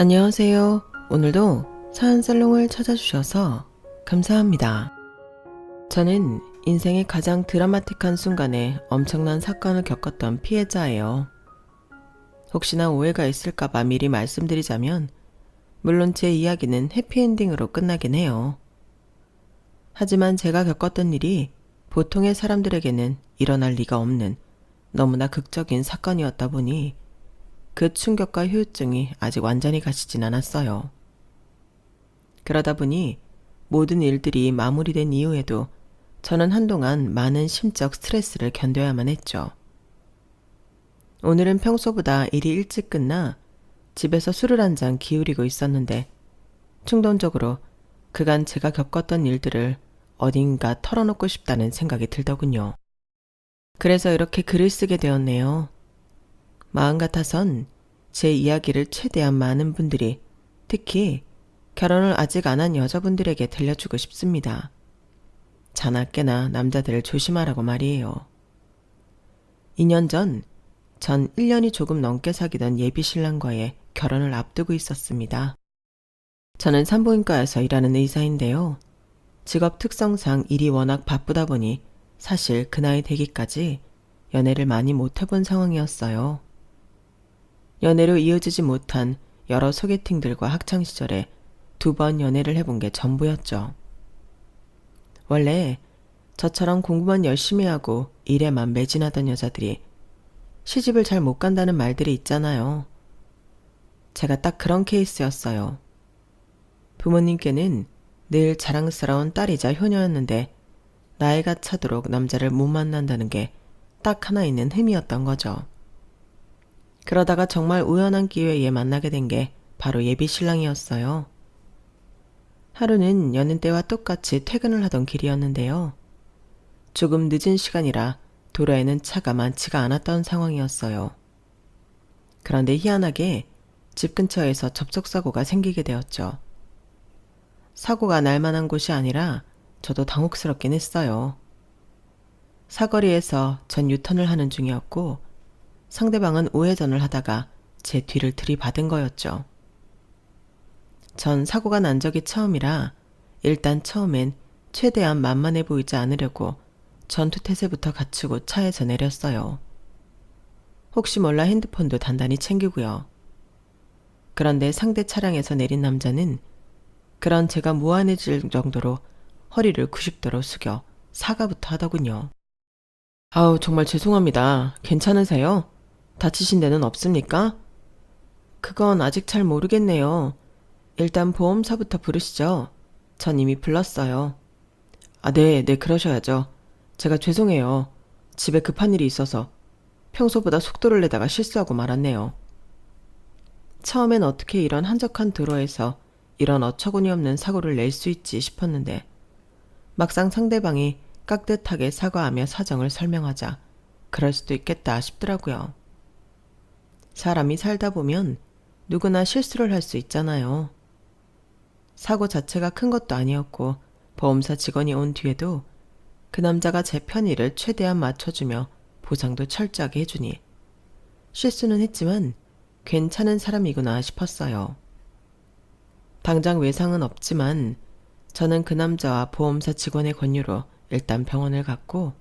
안녕하세요. 오늘도 사연살롱을 찾아주셔서 감사합니다. 저는 인생의 가장 드라마틱한 순간에 엄청난 사건을 겪었던 피해자예요. 혹시나 오해가 있을까봐 미리 말씀드리자면, 물론 제 이야기는 해피엔딩으로 끝나긴 해요. 하지만 제가 겪었던 일이 보통의 사람들에게는 일어날 리가 없는 너무나 극적인 사건이었다 보니 그 충격과 후유증이 아직 완전히 가시진 않았어요. 그러다 보니 모든 일들이 마무리된 이후에도 저는 한동안 많은 심적 스트레스를 견뎌야만 했죠. 오늘은 평소보다 일이 일찍 끝나 집에서 술을 한 잔 기울이고 있었는데 충동적으로 그간 제가 겪었던 일들을 어딘가 털어놓고 싶다는 생각이 들더군요. 그래서 이렇게 글을 쓰게 되었네요. 마음 같아선 제 이야기를 최대한 많은 분들이, 특히 결혼을 아직 안 한 여자분들에게 들려주고 싶습니다. 자나 깨나 남자들을 조심하라고 말이에요. 2년 전, 전 1년이 조금 넘게 사귀던 예비 신랑과의 결혼을 앞두고 있었습니다. 저는 산부인과에서 일하는 의사인데요. 직업 특성상 일이 워낙 바쁘다 보니 사실 그 나이 되기까지 연애를 많이 못 해본 상황이었어요. 연애로 이어지지 못한 여러 소개팅들과 학창시절에 2번 연애를 해본 게 전부였죠. 원래 저처럼 공부만 열심히 하고 일에만 매진하던 여자들이 시집을 잘 못 간다는 말들이 있잖아요. 제가 딱 그런 케이스였어요. 부모님께는 늘 자랑스러운 딸이자 효녀였는데 나이가 차도록 남자를 못 만난다는 게 딱 하나 있는 흠이었던 거죠. 그러다가 정말 우연한 기회에 만나게 된 게 바로 예비 신랑이었어요. 하루는 여는 때와 똑같이 퇴근을 하던 길이었는데요. 조금 늦은 시간이라 도로에는 차가 많지가 않았던 상황이었어요. 그런데 희한하게 집 근처에서 접촉사고가 생기게 되었죠. 사고가 날 만한 곳이 아니라 저도 당혹스럽긴 했어요. 사거리에서 전 유턴을 하는 중이었고 상대방은 우회전을 하다가 제 뒤를 들이받은 거였죠. 전 사고가 난 적이 처음이라 일단 처음엔 최대한 만만해 보이지 않으려고 전투태세부터 갖추고 차에서 내렸어요. 혹시 몰라 핸드폰도 단단히 챙기고요. 그런데 상대 차량에서 내린 남자는 그런 제가 무안해질 정도로 허리를 90도로 숙여 사과부터 하더군요. 아우, 정말 죄송합니다. 괜찮으세요? 다치신 데는 없습니까? 그건 아직 잘 모르겠네요. 일단 보험사부터 부르시죠. 전 이미 불렀어요. 아, 네, 그러셔야죠. 제가 죄송해요. 집에 급한 일이 있어서 평소보다 속도를 내다가 실수하고 말았네요. 처음엔 어떻게 이런 한적한 도로에서 이런 어처구니 없는 사고를 낼 수 있지 싶었는데 막상 상대방이 깍듯하게 사과하며 사정을 설명하자 그럴 수도 있겠다 싶더라고요. 사람이 살다 보면 누구나 실수를 할 수 있잖아요. 사고 자체가 큰 것도 아니었고 보험사 직원이 온 뒤에도 그 남자가 제 편의를 최대한 맞춰주며 보상도 철저하게 해주니 실수는 했지만 괜찮은 사람이구나 싶었어요. 당장 외상은 없지만 저는 그 남자와 보험사 직원의 권유로 일단 병원을 갔고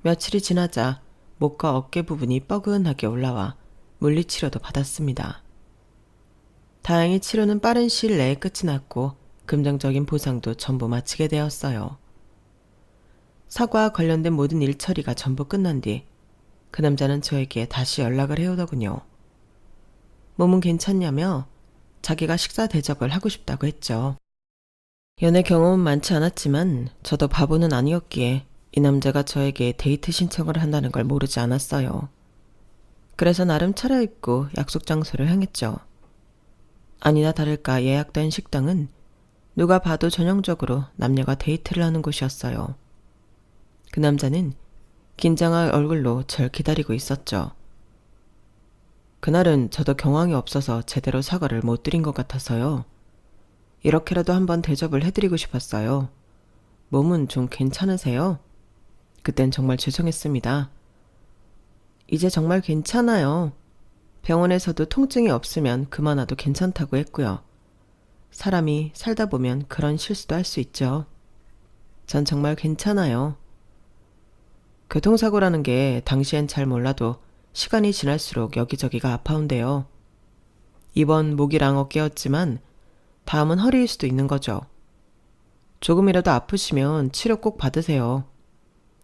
며칠이 지나자 목과 어깨 부분이 뻐근하게 올라와 물리치료도 받았습니다. 다행히 치료는 빠른 시일 내에 끝이 났고 금전적인 보상도 전부 마치게 되었어요. 사고와 관련된 모든 일 처리가 전부 끝난 뒤 그 남자는 저에게 다시 연락을 해오더군요. 몸은 괜찮냐며 자기가 식사 대접을 하고 싶다고 했죠. 연애 경험은 많지 않았지만 저도 바보는 아니었기에 이 남자가 저에게 데이트 신청을 한다는 걸 모르지 않았어요. 그래서 나름 차려입고 약속 장소를 향했죠. 아니나 다를까 예약된 식당은 누가 봐도 전형적으로 남녀가 데이트를 하는 곳이었어요. 그 남자는 긴장할 얼굴로 절 기다리고 있었죠. 그날은 저도 경황이 없어서 제대로 사과를 못 드린 것 같아서요. 이렇게라도 한번 대접을 해드리고 싶었어요. 몸은 좀 괜찮으세요? 그땐 정말 죄송했습니다. 이제 정말 괜찮아요. 병원에서도 통증이 없으면 그만와도 괜찮다고 했고요. 사람이 살다 보면 그런 실수도 할 수 있죠. 전 정말 괜찮아요. 교통사고라는 게 당시엔 잘 몰라도 시간이 지날수록 여기저기가 아파온대요. 이번 목이랑 어깨였지만 다음은 허리일 수도 있는 거죠. 조금이라도 아프시면 치료 꼭 받으세요.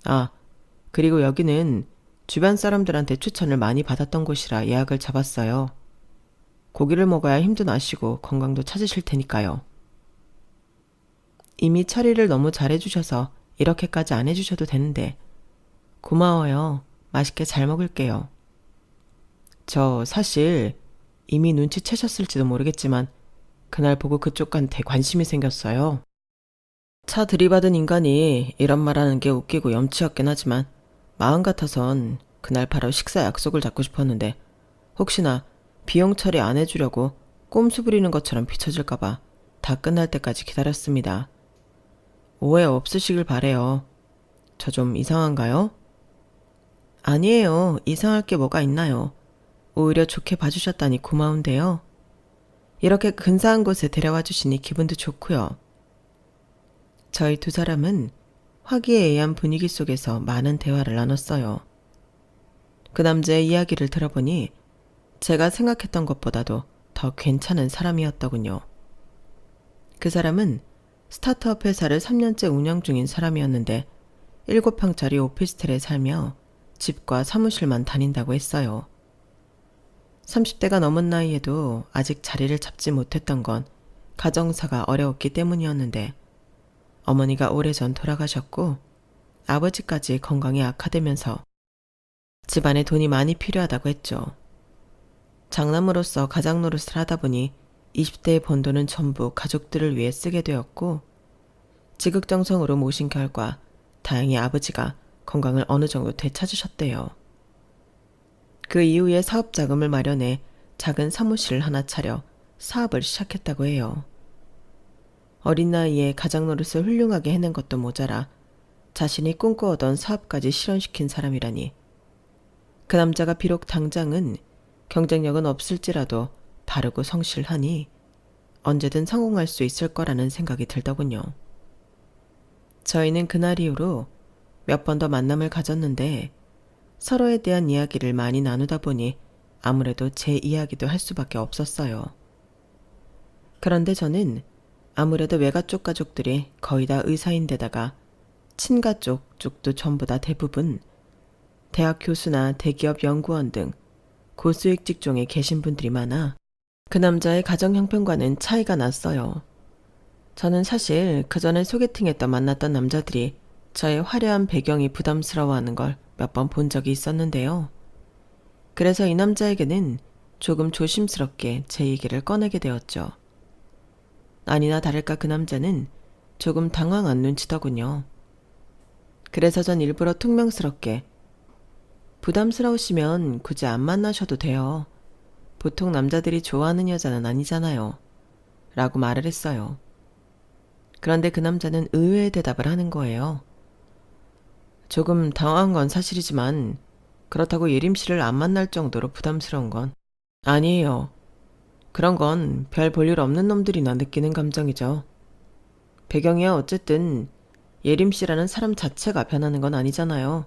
아, 그리고 여기는 주변 사람들한테 추천을 많이 받았던 곳이라 예약을 잡았어요. 고기를 먹어야 힘도 나시고 건강도 찾으실 테니까요. 이미 처리를 너무 잘해주셔서 이렇게까지 안 해주셔도 되는데 고마워요. 맛있게 잘 먹을게요. 저 사실 이미 눈치채셨을지도 모르겠지만 그날 보고 그쪽한테 관심이 생겼어요. 차 들이받은 인간이 이런 말하는 게 웃기고 염치없긴 하지만 마음 같아선 그날 바로 식사 약속을 잡고 싶었는데 혹시나 비용 처리 안 해주려고 꼼수 부리는 것처럼 비춰질까봐 다 끝날 때까지 기다렸습니다. 오해 없으시길 바래요. 저 좀 이상한가요? 아니에요. 이상할 게 뭐가 있나요? 오히려 좋게 봐주셨다니 고마운데요. 이렇게 근사한 곳에 데려와 주시니 기분도 좋고요. 저희 두 사람은 화기애애한 분위기 속에서 많은 대화를 나눴어요. 그 남자의 이야기를 들어보니 제가 생각했던 것보다도 더 괜찮은 사람이었더군요. 그 사람은 스타트업 회사를 3년째 운영 중인 사람이었는데 7평짜리 오피스텔에 살며 집과 사무실만 다닌다고 했어요. 30대가 넘은 나이에도 아직 자리를 잡지 못했던 건 가정사가 어려웠기 때문이었는데 어머니가 오래전 돌아가셨고 아버지까지 건강이 악화되면서 집안에 돈이 많이 필요하다고 했죠. 장남으로서 가장 노릇을 하다 보니 20대에 번 돈은 전부 가족들을 위해 쓰게 되었고 지극정성으로 모신 결과 다행히 아버지가 건강을 어느 정도 되찾으셨대요. 그 이후에 사업 자금을 마련해 작은 사무실을 하나 차려 사업을 시작했다고 해요. 어린 나이에 가장 노릇을 훌륭하게 해낸 것도 모자라 자신이 꿈꿔오던 사업까지 실현시킨 사람이라니. 그 남자가 비록 당장은 경쟁력은 없을지라도 바르고 성실하니 언제든 성공할 수 있을 거라는 생각이 들더군요. 저희는 그날 이후로 몇 번 더 만남을 가졌는데 서로에 대한 이야기를 많이 나누다 보니 아무래도 제 이야기도 할 수밖에 없었어요. 그런데 저는 아무래도 외가 쪽 가족들이 거의 다 의사인데다가 친가 쪽도 전부 다 대부분 대학 교수나 대기업 연구원 등 고수익 직종에 계신 분들이 많아 그 남자의 가정 형편과는 차이가 났어요. 저는 사실 그전에 소개팅했던 만났던 남자들이 저의 화려한 배경이 부담스러워하는 걸 몇 번 본 적이 있었는데요. 그래서 이 남자에게는 조금 조심스럽게 제 얘기를 꺼내게 되었죠. 아니나 다를까 그 남자는 조금 당황한 눈치더군요. 그래서 전 일부러 퉁명스럽게 부담스러우시면 굳이 안 만나셔도 돼요. 보통 남자들이 좋아하는 여자는 아니잖아요. 라고 말을 했어요. 그런데 그 남자는 의외의 대답을 하는 거예요. 조금 당황한 건 사실이지만 그렇다고 예림 씨를 안 만날 정도로 부담스러운 건 아니에요. 그런 건 별 볼일 없는 놈들이나 느끼는 감정이죠. 배경이야 어쨌든 예림 씨라는 사람 자체가 변하는 건 아니잖아요.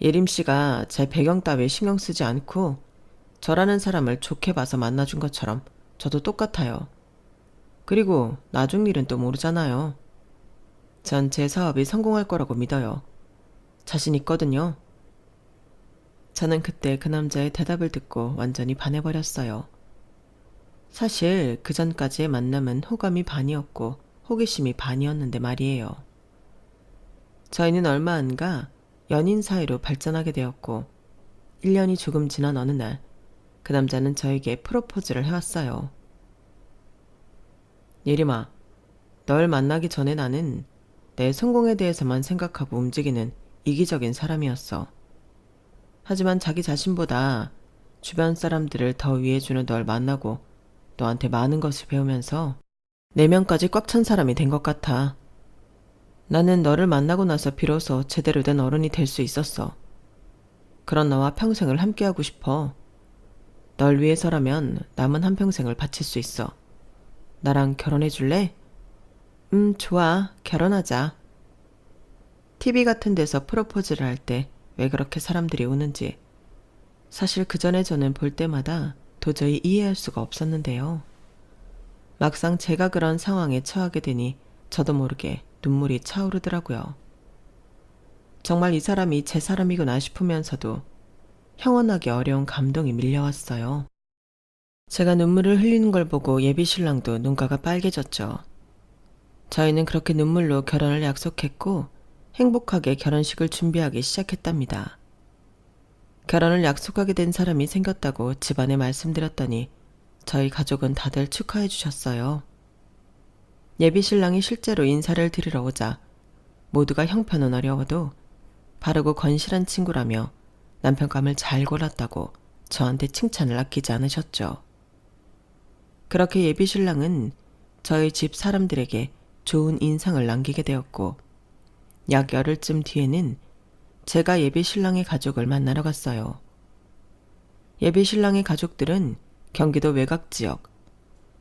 예림 씨가 제 배경 따위에 신경 쓰지 않고 저라는 사람을 좋게 봐서 만나준 것처럼 저도 똑같아요. 그리고 나중 일은 또 모르잖아요. 전 제 사업이 성공할 거라고 믿어요. 자신 있거든요. 저는 그때 그 남자의 대답을 듣고 완전히 반해버렸어요. 사실 그 전까지의 만남은 호감이 반이었고 호기심이 반이었는데 말이에요. 저희는 얼마 안 가 연인 사이로 발전하게 되었고 1년이 조금 지난 어느 날 그 남자는 저에게 프로포즈를 해왔어요. 예림아, 널 만나기 전에 나는 내 성공에 대해서만 생각하고 움직이는 이기적인 사람이었어. 하지만 자기 자신보다 주변 사람들을 더 위해주는 널 만나고 너한테 많은 것을 배우면서 내면까지 꽉 찬 사람이 된 것 같아. 나는 너를 만나고 나서 비로소 제대로 된 어른이 될 수 있었어. 그런 너와 평생을 함께하고 싶어. 널 위해서라면 남은 한평생을 바칠 수 있어. 나랑 결혼해 줄래? 좋아. 결혼하자. TV 같은 데서 프로포즈를 할 때 왜 그렇게 사람들이 우는지 사실 그 전에 저는 볼 때마다 도저히 이해할 수가 없었는데요. 막상 제가 그런 상황에 처하게 되니 저도 모르게 눈물이 차오르더라고요. 정말 이 사람이 제 사람이구나 싶으면서도 형언하기 어려운 감동이 밀려왔어요. 제가 눈물을 흘리는 걸 보고 예비 신랑도 눈가가 빨개졌죠. 저희는 그렇게 눈물로 결혼을 약속했고 행복하게 결혼식을 준비하기 시작했답니다. 결혼을 약속하게 된 사람이 생겼다고 집안에 말씀드렸더니 저희 가족은 다들 축하해 주셨어요. 예비 신랑이 실제로 인사를 드리러 오자 모두가 형편은 어려워도 바르고 건실한 친구라며 남편감을 잘 골랐다고 저한테 칭찬을 아끼지 않으셨죠. 그렇게 예비 신랑은 저희 집 사람들에게 좋은 인상을 남기게 되었고 약 열흘쯤 뒤에는 제가 예비 신랑의 가족을 만나러 갔어요. 예비 신랑의 가족들은 경기도 외곽 지역,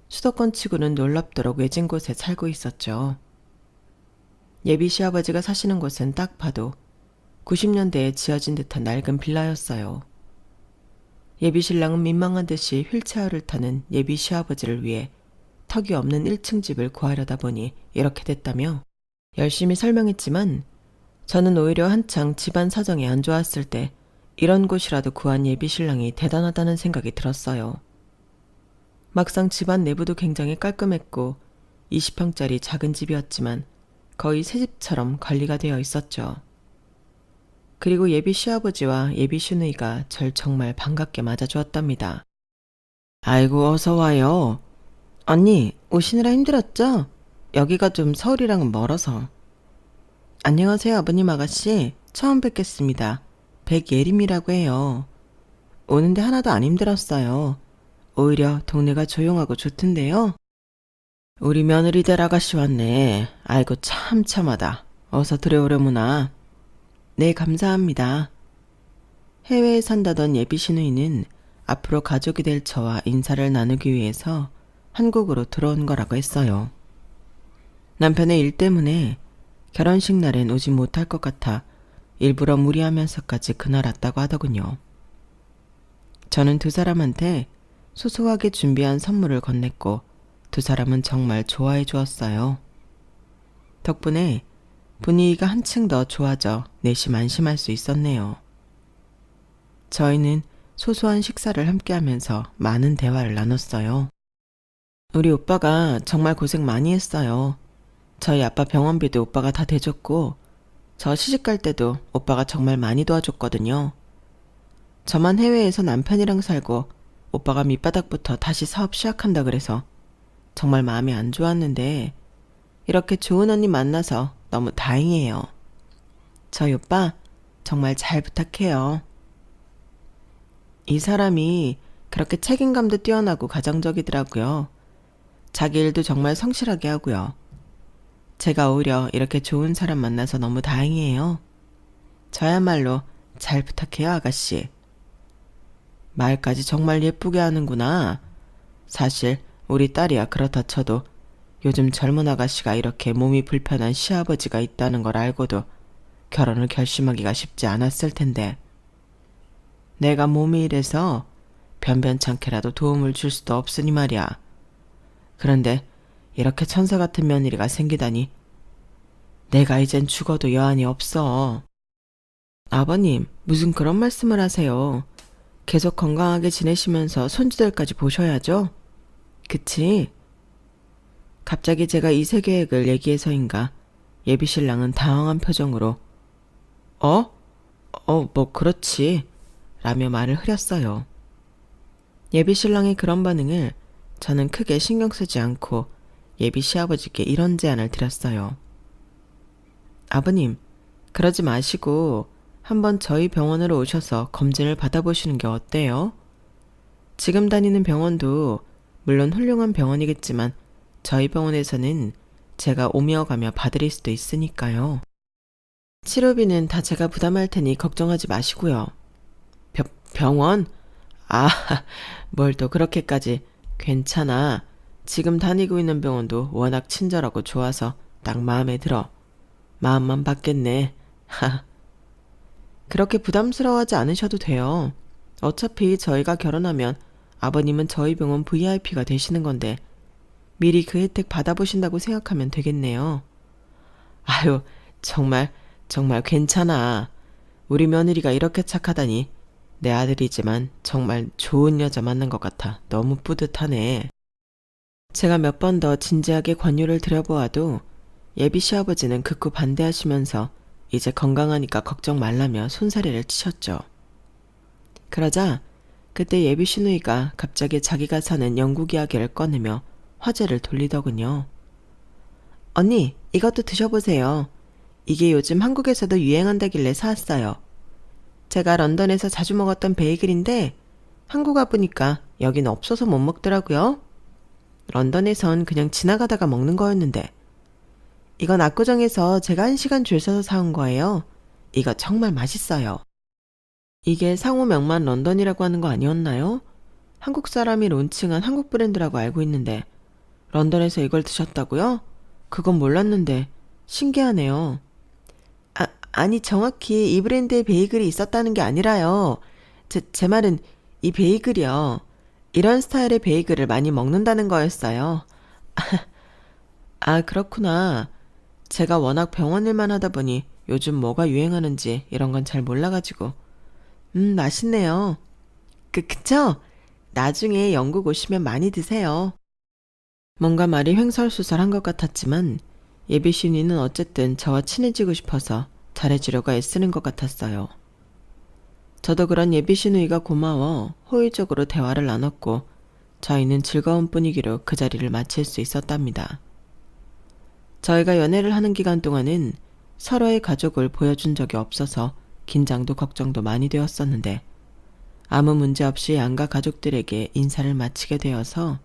수도권 치고는 놀랍도록 외진 곳에 살고 있었죠. 예비 시아버지가 사시는 곳은 딱 봐도 90년대에 지어진 듯한 낡은 빌라였어요. 예비 신랑은 민망한 듯이 휠체어를 타는 예비 시아버지를 위해 턱이 없는 1층 집을 구하려다 보니 이렇게 됐다며 열심히 설명했지만 저는 오히려 한창 집안 사정이 안 좋았을 때 이런 곳이라도 구한 예비 신랑이 대단하다는 생각이 들었어요. 막상 집안 내부도 굉장히 깔끔했고 20평짜리 작은 집이었지만 거의 새 집처럼 관리가 되어 있었죠. 그리고 예비 시아버지와 예비 시누이가 절 정말 반갑게 맞아주었답니다. 아이고 어서 와요. 언니 오시느라 힘들었죠? 여기가 좀 서울이랑은 멀어서. 안녕하세요 아버님 아가씨. 처음 뵙겠습니다. 백예림이라고 해요. 오는데 하나도 안 힘들었어요. 오히려 동네가 조용하고 좋던데요. 우리 며느리들 아가씨 왔네. 아이고 참 참하다. 어서 들어오려무나. 네 감사합니다. 해외에 산다던 예비 시누이는 앞으로 가족이 될 저와 인사를 나누기 위해서 한국으로 들어온 거라고 했어요. 남편의 일 때문에 결혼식 날엔 오지 못할 것 같아 일부러 무리하면서까지 그날 왔다고 하더군요. 저는 두 사람한테 소소하게 준비한 선물을 건넸고 두 사람은 정말 좋아해 주었어요. 덕분에 분위기가 한층 더 좋아져 내심 안심할 수 있었네요. 저희는 소소한 식사를 함께하면서 많은 대화를 나눴어요. 우리 오빠가 정말 고생 많이 했어요. 저희 아빠 병원비도 오빠가 다 대줬고 저 시집갈 때도 오빠가 정말 많이 도와줬거든요. 저만 해외에서 남편이랑 살고 오빠가 밑바닥부터 다시 사업 시작한다 그래서 정말 마음이 안 좋았는데 이렇게 좋은 언니 만나서 너무 다행이에요. 저희 오빠 정말 잘 부탁해요. 이 사람이 그렇게 책임감도 뛰어나고 가정적이더라고요. 자기 일도 정말 성실하게 하고요. 제가 오히려 이렇게 좋은 사람 만나서 너무 다행이에요. 저야말로 잘 부탁해요, 아가씨. 말까지 정말 예쁘게 하는구나. 사실 우리 딸이야 그렇다 쳐도 요즘 젊은 아가씨가 이렇게 몸이 불편한 시아버지가 있다는 걸 알고도 결혼을 결심하기가 쉽지 않았을 텐데 내가 몸이 이래서 변변찮게라도 도움을 줄 수도 없으니 말이야. 그런데 이렇게 천사 같은 며느리가 생기다니 내가 이젠 죽어도 여한이 없어. 아버님 무슨 그런 말씀을 하세요. 계속 건강하게 지내시면서 손주들까지 보셔야죠. 그치? 갑자기 제가 이세 계획을 얘기해서인가 예비 신랑은 당황한 표정으로 뭐 그렇지 라며 말을 흐렸어요. 예비 신랑의 그런 반응을 저는 크게 신경 쓰지 않고 예비 시아버지께 이런 제안을 드렸어요. 아버님, 그러지 마시고 한번 저희 병원으로 오셔서 검진을 받아보시는 게 어때요? 지금 다니는 병원도 물론 훌륭한 병원이겠지만 저희 병원에서는 제가 오며 가며 봐드릴 수도 있으니까요. 치료비는 다 제가 부담할 테니 걱정하지 마시고요. 병원? 아, 뭘 또 그렇게까지. 괜찮아. 지금 다니고 있는 병원도 워낙 친절하고 좋아서 딱 마음에 들어. 마음만 받겠네. 하. 그렇게 부담스러워하지 않으셔도 돼요. 어차피 저희가 결혼하면 아버님은 저희 병원 VIP가 되시는 건데 미리 그 혜택 받아보신다고 생각하면 되겠네요. 아유, 정말, 정말 괜찮아. 우리 며느리가 이렇게 착하다니. 내 아들이지만 정말 좋은 여자 만난 것 같아. 너무 뿌듯하네. 제가 몇 번 더 진지하게 권유를 드려보아도 예비 시아버지는 극구 반대하시면서 이제 건강하니까 걱정 말라며 손사래를 치셨죠. 그러자 그때 예비 시누이가 갑자기 자기가 사는 영국 이야기를 꺼내며 화제를 돌리더군요. 언니, 이것도 드셔보세요. 이게 요즘 한국에서도 유행한다길래 사왔어요. 제가 런던에서 자주 먹었던 베이글인데 한국 와보니까 여긴 없어서 못 먹더라고요. 런던에선 그냥 지나가다가 먹는 거였는데 이건 압구정에서 제가 1시간 줄 서서 사온 거예요. 이거 정말 맛있어요. 이게 상호 명만 런던이라고 하는 거 아니었나요? 한국 사람이 론칭한 한국 브랜드라고 알고 있는데 런던에서 이걸 드셨다고요? 그건 몰랐는데 신기하네요. 아니 정확히 이 브랜드의 베이글이 있었다는 게 아니라요. 제 말은 이 베이글이요. 이런 스타일의 베이글을 많이 먹는다는 거였어요. 아, 그렇구나. 제가 워낙 병원 일만 하다 보니 요즘 뭐가 유행하는지 이런 건 잘 몰라가지고. 맛있네요. 그쵸? 나중에 영국 오시면 많이 드세요. 뭔가 말이 횡설수설한 것 같았지만 예비 신이는 어쨌든 저와 친해지고 싶어서 잘해주려고 애쓰는 것 같았어요. 저도 그런 예비 시누이가 고마워 호의적으로 대화를 나눴고 저희는 즐거운 분위기로 그 자리를 마칠 수 있었답니다. 저희가 연애를 하는 기간 동안은 서로의 가족을 보여준 적이 없어서 긴장도 걱정도 많이 되었었는데 아무 문제 없이 양가 가족들에게 인사를 마치게 되어서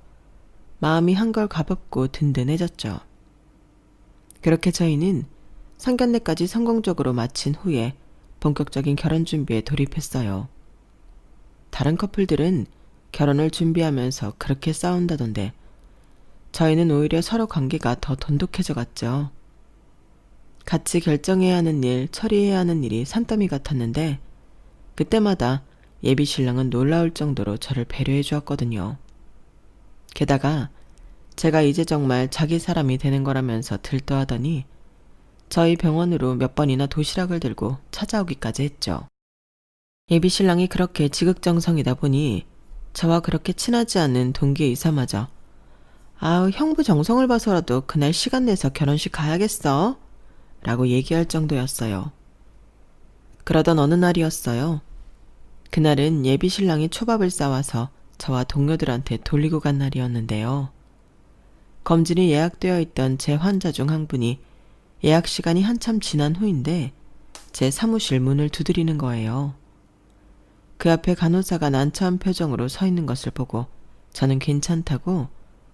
마음이 한결 가볍고 든든해졌죠. 그렇게 저희는 상견례까지 성공적으로 마친 후에 본격적인 결혼 준비에 돌입했어요. 다른 커플들은 결혼을 준비하면서 그렇게 싸운다던데 저희는 오히려 서로 관계가 더 돈독해져 갔죠. 같이 결정해야 하는 일, 처리해야 하는 일이 산더미 같았는데 그때마다 예비 신랑은 놀라울 정도로 저를 배려해 주었거든요. 게다가 제가 이제 정말 자기 사람이 되는 거라면서 들떠하더니 저희 병원으로 몇 번이나 도시락을 들고 찾아오기까지 했죠. 예비 신랑이 그렇게 지극정성이다 보니 저와 그렇게 친하지 않은 동기 의사마저 아우 형부 정성을 봐서라도 그날 시간 내서 결혼식 가야겠어 라고 얘기할 정도였어요. 그러던 어느 날이었어요. 그날은 예비 신랑이 초밥을 싸와서 저와 동료들한테 돌리고 간 날이었는데요. 검진이 예약되어 있던 제 환자 중 한 분이 예약 시간이 한참 지난 후인데 제 사무실 문을 두드리는 거예요. 그 앞에 간호사가 난처한 표정으로 서 있는 것을 보고 저는 괜찮다고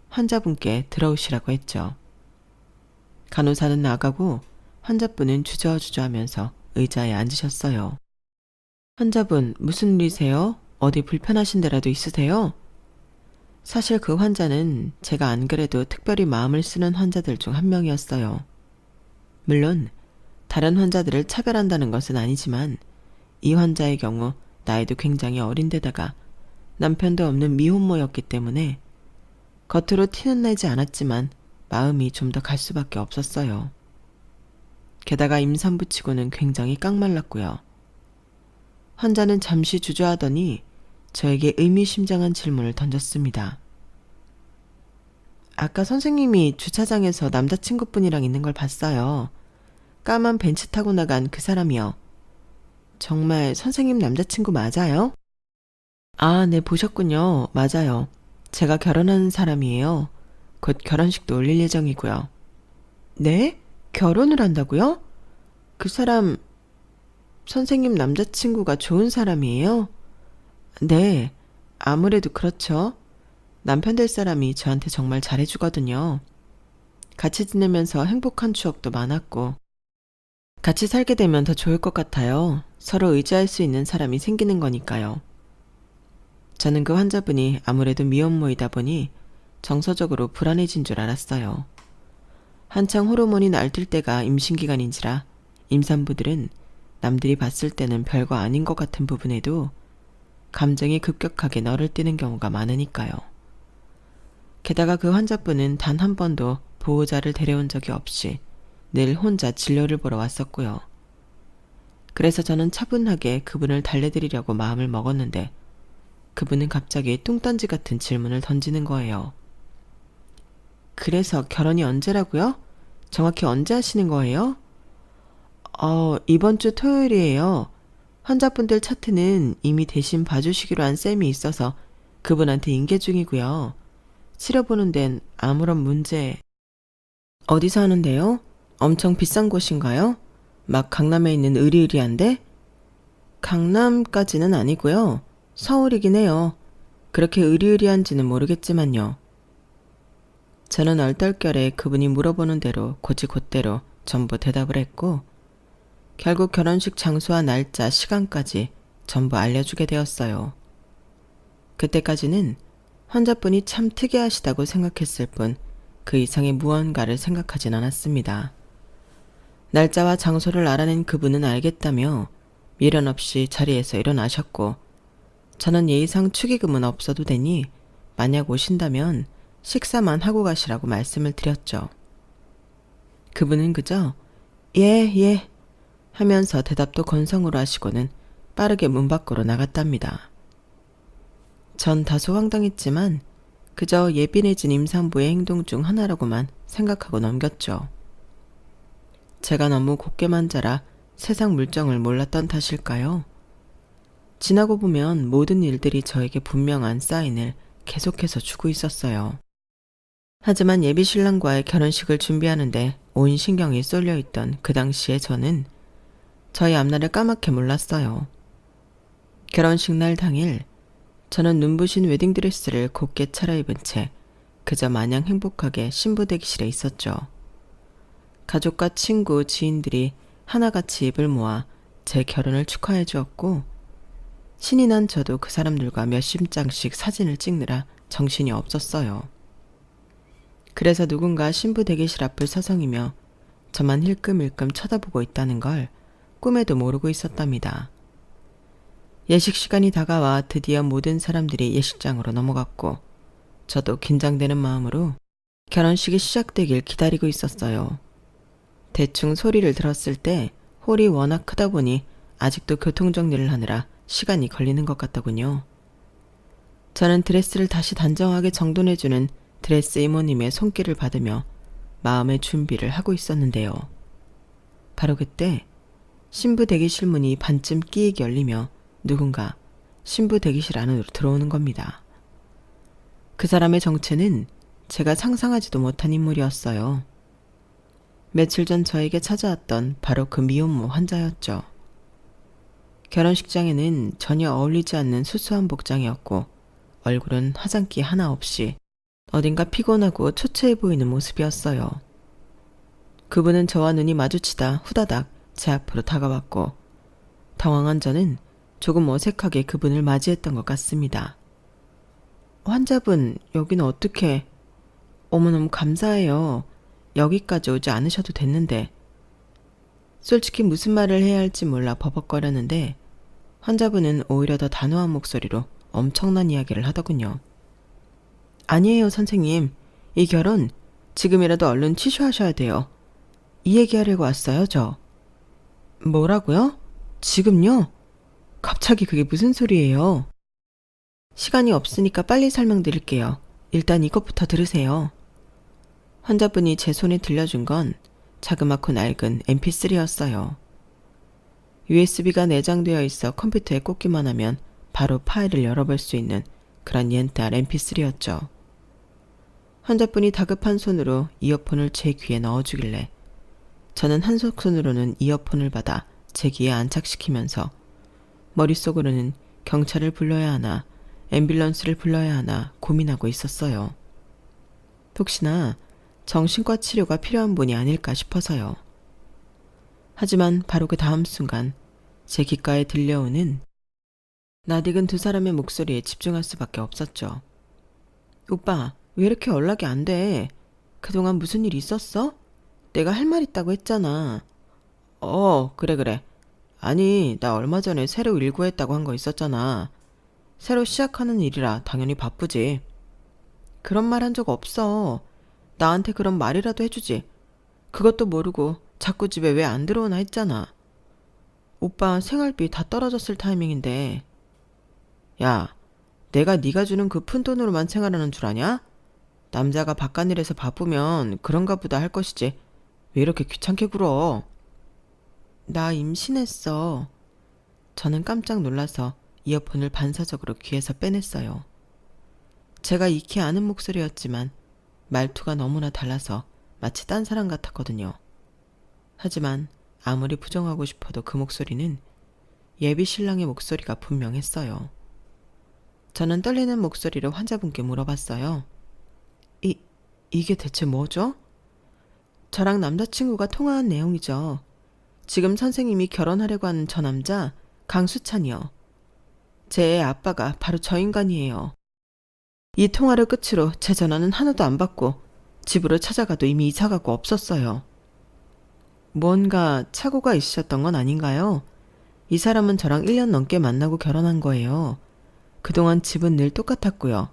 환자분께 들어오시라고 했죠. 간호사는 나가고 환자분은 주저주저 하면서 의자에 앉으셨어요. 환자분, 무슨 일이세요? 어디 불편하신 데라도 있으세요? 사실 그 환자는 제가 안 그래도 특별히 마음을 쓰는 환자들 중 한 명이었어요. 물론 다른 환자들을 차별한다는 것은 아니지만 이 환자의 경우 나이도 굉장히 어린데다가 남편도 없는 미혼모였기 때문에 겉으로 티는 내지 않았지만 마음이 좀 더 갈 수밖에 없었어요. 게다가 임산부치고는 굉장히 깡말랐고요. 환자는 잠시 주저하더니 저에게 의미심장한 질문을 던졌습니다. 아까 선생님이 주차장에서 남자친구분이랑 있는 걸 봤어요. 까만 벤츠 타고 나간 그 사람이요. 정말 선생님 남자친구 맞아요? 아, 네, 보셨군요. 맞아요. 제가 결혼하는 사람이에요. 곧 결혼식도 올릴 예정이고요. 네? 결혼을 한다고요? 그 사람, 선생님 남자친구가 좋은 사람이에요? 네, 아무래도 그렇죠. 남편 될 사람이 저한테 정말 잘해주거든요. 같이 지내면서 행복한 추억도 많았고 같이 살게 되면 더 좋을 것 같아요. 서로 의지할 수 있는 사람이 생기는 거니까요. 저는 그 환자분이 아무래도 미혼모이다 보니 정서적으로 불안해진 줄 알았어요. 한창 호르몬이 날뛸 때가 임신기간인지라 임산부들은 남들이 봤을 때는 별거 아닌 것 같은 부분에도 감정이 급격하게 너를 띠는 경우가 많으니까요. 게다가 그 환자분은 단 한 번도 보호자를 데려온 적이 없이 늘 혼자 진료를 보러 왔었고요. 그래서 저는 차분하게 그분을 달래드리려고 마음을 먹었는데 그분은 갑자기 뚱딴지 같은 질문을 던지는 거예요. 그래서 결혼이 언제라고요? 정확히 언제 하시는 거예요? 이번 주 토요일이에요. 환자분들 차트는 이미 대신 봐주시기로 한 쌤이 있어서 그분한테 인계 중이고요. 치료보는 데는 아무런 문제. 어디서 하는데요? 엄청 비싼 곳인가요? 막 강남에 있는 으리으리한데? 강남까지는 아니고요. 서울이긴 해요. 그렇게 으리으리한지는 모르겠지만요. 저는 얼떨결에 그분이 물어보는 대로 곧이곧대로 전부 대답을 했고 결국 결혼식 장소와 날짜, 시간까지 전부 알려주게 되었어요. 그때까지는 환자분이 참 특이하시다고 생각했을 뿐 그 이상의 무언가를 생각하진 않았습니다. 날짜와 장소를 알아낸 그분은 알겠다며 미련 없이 자리에서 일어나셨고 저는 예의상 축의금은 없어도 되니 만약 오신다면 식사만 하고 가시라고 말씀을 드렸죠. 그분은 그저 예 하면서 대답도 건성으로 하시고는 빠르게 문 밖으로 나갔답니다. 전 다소 황당했지만 그저 예민해진 임산부의 행동 중 하나라고만 생각하고 넘겼죠. 제가 너무 곱게만 자라 세상 물정을 몰랐던 탓일까요? 지나고 보면 모든 일들이 저에게 분명한 사인을 계속해서 주고 있었어요. 하지만 예비 신랑과의 결혼식을 준비하는데 온 신경이 쏠려있던 그 당시에 저는 저희 앞날을 까맣게 몰랐어요. 결혼식 날 당일 저는 눈부신 웨딩드레스를 곱게 차려입은 채 그저 마냥 행복하게 신부 대기실에 있었죠. 가족과 친구, 지인들이 하나같이 입을 모아 제 결혼을 축하해 주었고 신이 난 저도 그 사람들과 몇십 장씩 사진을 찍느라 정신이 없었어요. 그래서 누군가 신부 대기실 앞을 서성이며 저만 힐끔힐끔 쳐다보고 있다는 걸 꿈에도 모르고 있었답니다. 예식 시간이 다가와 드디어 모든 사람들이 예식장으로 넘어갔고 저도 긴장되는 마음으로 결혼식이 시작되길 기다리고 있었어요. 대충 소리를 들었을 때 홀이 워낙 크다 보니 아직도 교통정리를 하느라 시간이 걸리는 것 같더군요. 저는 드레스를 다시 단정하게 정돈해주는 드레스 이모님의 손길을 받으며 마음의 준비를 하고 있었는데요. 바로 그때 신부 대기실 문이 반쯤 끼익 열리며 누군가 신부 대기실 안으로 들어오는 겁니다. 그 사람의 정체는 제가 상상하지도 못한 인물이었어요. 며칠 전 저에게 찾아왔던 바로 그 미혼모 환자였죠. 결혼식장에는 전혀 어울리지 않는 수수한 복장이었고 얼굴은 화장기 하나 없이 어딘가 피곤하고 초췌해 보이는 모습이었어요. 그분은 저와 눈이 마주치다 후다닥 제 앞으로 다가왔고 당황한 저는 조금 어색하게 그분을 맞이했던 것 같습니다. 환자분, 여기는 어떻게? 어머너무 감사해요. 여기까지 오지 않으셔도 됐는데. 솔직히 무슨 말을 해야 할지 몰라 버벅거렸는데 환자분은 오히려 더 단호한 목소리로 엄청난 이야기를 하더군요. 아니에요, 선생님. 이 결혼 지금이라도 얼른 취소하셔야 돼요. 이 얘기하려고 왔어요, 저. 뭐라고요? 지금요? 갑자기 그게 무슨 소리예요? 시간이 없으니까 빨리 설명드릴게요. 일단 이것부터 들으세요. 환자분이 제 손에 들려준 건 자그맣고 낡은 mp3였어요. USB가 내장되어 있어 컴퓨터에 꽂기만 하면 바로 파일을 열어볼 수 있는 그런 옛날 mp3였죠. 환자분이 다급한 손으로 이어폰을 제 귀에 넣어주길래 저는 한 손으로는 이어폰을 받아 제 귀에 안착시키면서 머릿속으로는 경찰을 불러야 하나 앰뷸런스를 불러야 하나 고민하고 있었어요. 혹시나 정신과 치료가 필요한 분이 아닐까 싶어서요. 하지만 바로 그 다음 순간 제 귓가에 들려오는 낯익은 두 사람의 목소리에 집중할 수밖에 없었죠. 오빠, 왜 이렇게 연락이 안 돼? 그동안 무슨 일 있었어? 내가 할 말 있다고 했잖아. 그래. 아니, 나 얼마 전에 새로 일구했다고 한 거 있었잖아. 새로 시작하는 일이라 당연히 바쁘지. 그런 말 한 적 없어. 나한테 그런 말이라도 해주지. 그것도 모르고 자꾸 집에 왜 안 들어오나 했잖아. 오빠 생활비 다 떨어졌을 타이밍인데. 야, 내가 네가 주는 그 푼돈으로만 생활하는 줄 아냐? 남자가 바깥일에서 바쁘면 그런가 보다 할 것이지. 왜 이렇게 귀찮게 굴어? 나 임신했어. 저는 깜짝 놀라서 이어폰을 반사적으로 귀에서 빼냈어요. 제가 익히 아는 목소리였지만 말투가 너무나 달라서 마치 딴 사람 같았거든요. 하지만 아무리 부정하고 싶어도 그 목소리는 예비 신랑의 목소리가 분명했어요. 저는 떨리는 목소리로 환자분께 물어봤어요. 이게 대체 뭐죠? 저랑 남자친구가 통화한 내용이죠. 지금 선생님이 결혼하려고 하는 저 남자 강수찬이요. 제 애 아빠가 바로 저 인간이에요. 이 통화를 끝으로 제 전화는 하나도 안 받고 집으로 찾아가도 이미 이사가고 없었어요. 뭔가 착오가 있으셨던 건 아닌가요? 이 사람은 저랑 1년 넘게 만나고 결혼한 거예요. 그동안 집은 늘 똑같았고요.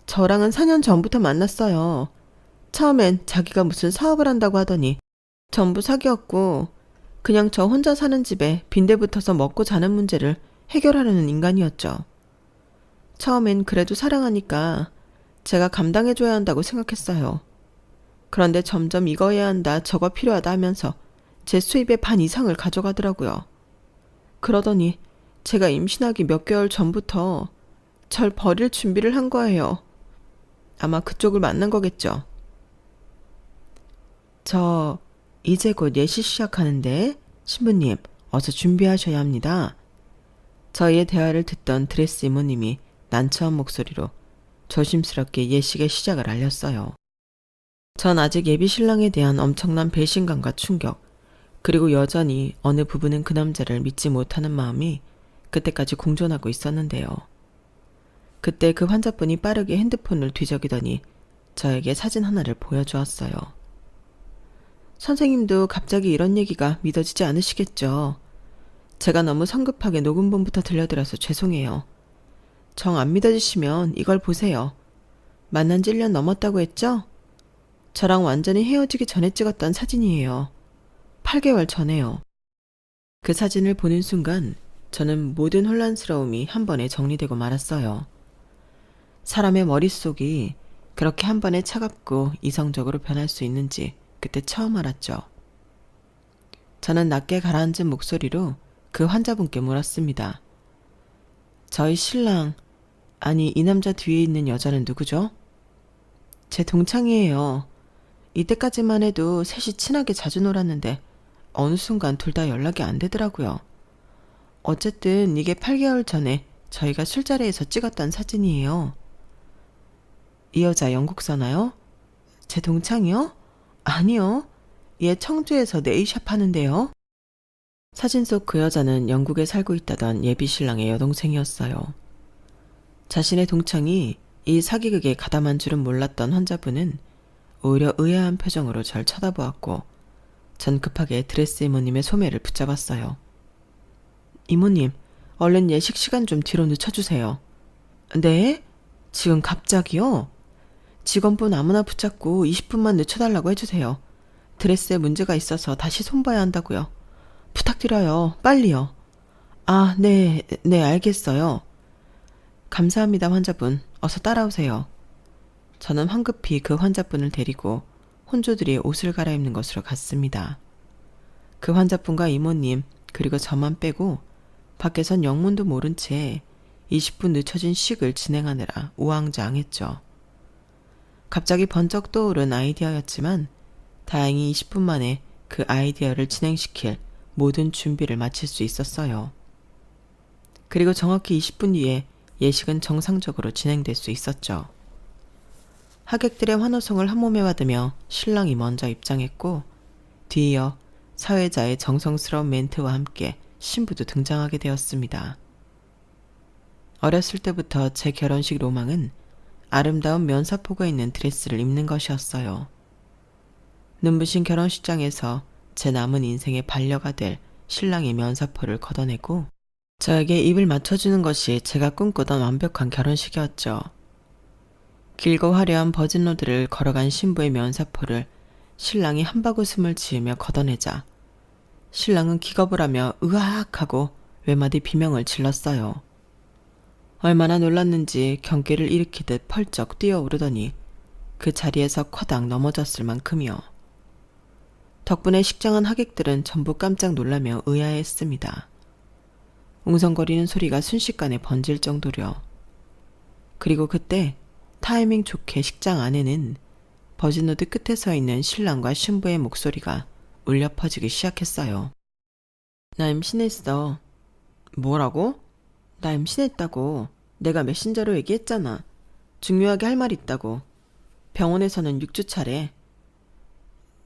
저랑은 4년 전부터 만났어요. 처음엔 자기가 무슨 사업을 한다고 하더니 전부 사기였고 그냥 저 혼자 사는 집에 빈대 붙어서 먹고 자는 문제를 해결하려는 인간이었죠. 처음엔 그래도 사랑하니까 제가 감당해줘야 한다고 생각했어요. 그런데 점점 이거 해야 한다 저거 필요하다 하면서 제 수입의 반 이상을 가져가더라고요. 그러더니 제가 임신하기 몇 개월 전부터 절 버릴 준비를 한 거예요. 아마 그쪽을 만난 거겠죠. 저 이제 곧 예시 시작하는데 신부님 어서 준비하셔야 합니다. 저희의 대화를 듣던 드레스 이모님이 난처한 목소리로 조심스럽게 예식의 시작을 알렸어요. 전 아직 예비 신랑에 대한 엄청난 배신감과 충격, 그리고 여전히 어느 부분은 그 남자를 믿지 못하는 마음이 그때까지 공존하고 있었는데요. 그때 그 환자분이 빠르게 핸드폰을 뒤적이더니 저에게 사진 하나를 보여주었어요. 선생님도 갑자기 이런 얘기가 믿어지지 않으시겠죠. 제가 너무 성급하게 녹음본부터 들려드려서 죄송해요. 정 안 믿어지시면 이걸 보세요. 만난 지 1년 넘었다고 했죠? 저랑 완전히 헤어지기 전에 찍었던 사진이에요. 8개월 전에요. 그 사진을 보는 순간 저는 모든 혼란스러움이 한 번에 정리되고 말았어요. 사람의 머릿속이 그렇게 한 번에 차갑고 이성적으로 변할 수 있는지 그때 처음 알았죠. 저는 낮게 가라앉은 목소리로 그 환자분께 물었습니다. 저희 신랑, 아니 이 남자 뒤에 있는 여자는 누구죠? 제 동창이에요. 이때까지만 해도 셋이 친하게 자주 놀았는데 어느 순간 둘 다 연락이 안 되더라고요. 어쨌든 이게 8개월 전에 저희가 술자리에서 찍었던 사진이에요. 이 여자 영국 사나요? 제 동창이요? 아니요. 얘 청주에서 네일샵 하는데요. 사진 속 그 여자는 영국에 살고 있다던 예비 신랑의 여동생이었어요. 자신의 동창이 이 사기극에 가담한 줄은 몰랐던 환자분은 오히려 의아한 표정으로 절 쳐다보았고 전 급하게 드레스 이모님의 소매를 붙잡았어요. 이모님, 얼른 예식 시간 좀 뒤로 늦춰주세요. 네? 지금 갑자기요? 직원분 아무나 붙잡고 20분만 늦춰달라고 해주세요. 드레스에 문제가 있어서 다시 손봐야 한다고요. 부탁드려요. 빨리요. 아, 네, 알겠어요. 감사합니다, 환자분. 어서 따라오세요. 저는 황급히 그 환자분을 데리고 혼주들이 옷을 갈아입는 것으로 갔습니다. 그 환자분과 이모님, 그리고 저만 빼고 밖에선 영문도 모른 채 20분 늦춰진 식을 진행하느라 우왕좌왕했죠. 갑자기 번쩍 떠오른 아이디어였지만 다행히 20분 만에 그 아이디어를 진행시킬 모든 준비를 마칠 수 있었어요. 그리고 정확히 20분 뒤에 예식은 정상적으로 진행될 수 있었죠. 하객들의 환호성을 한몸에 받으며 신랑이 먼저 입장했고 뒤이어 사회자의 정성스러운 멘트와 함께 신부도 등장하게 되었습니다. 어렸을 때부터 제 결혼식 로망은 아름다운 면사포가 있는 드레스를 입는 것이었어요. 눈부신 결혼식장에서 제 남은 인생의 반려가 될 신랑의 면사포를 걷어내고 저에게 입을 맞춰주는 것이 제가 꿈꾸던 완벽한 결혼식이었죠. 길고 화려한 버진로드를 걸어간 신부의 면사포를 신랑이 한바구음을 지으며 걷어내자 신랑은 기겁을 하며 으악 하고 외마디 비명을 질렀어요. 얼마나 놀랐는지 경계를 일으키듯 펄쩍 뛰어오르더니 그 자리에서 커당 넘어졌을 만큼이요. 덕분에 식장한 하객들은 전부 깜짝 놀라며 의아해했습니다. 웅성거리는 소리가 순식간에 번질 정도려. 그리고 그때 타이밍 좋게 식장 안에는 버진로드 끝에 서 있는 신랑과 신부의 목소리가 울려 퍼지기 시작했어요. 나 임신했어. 뭐라고? 나 임신했다고. 내가 메신저로 얘기했잖아. 중요하게 할 말 있다고. 병원에서는 6주 차래.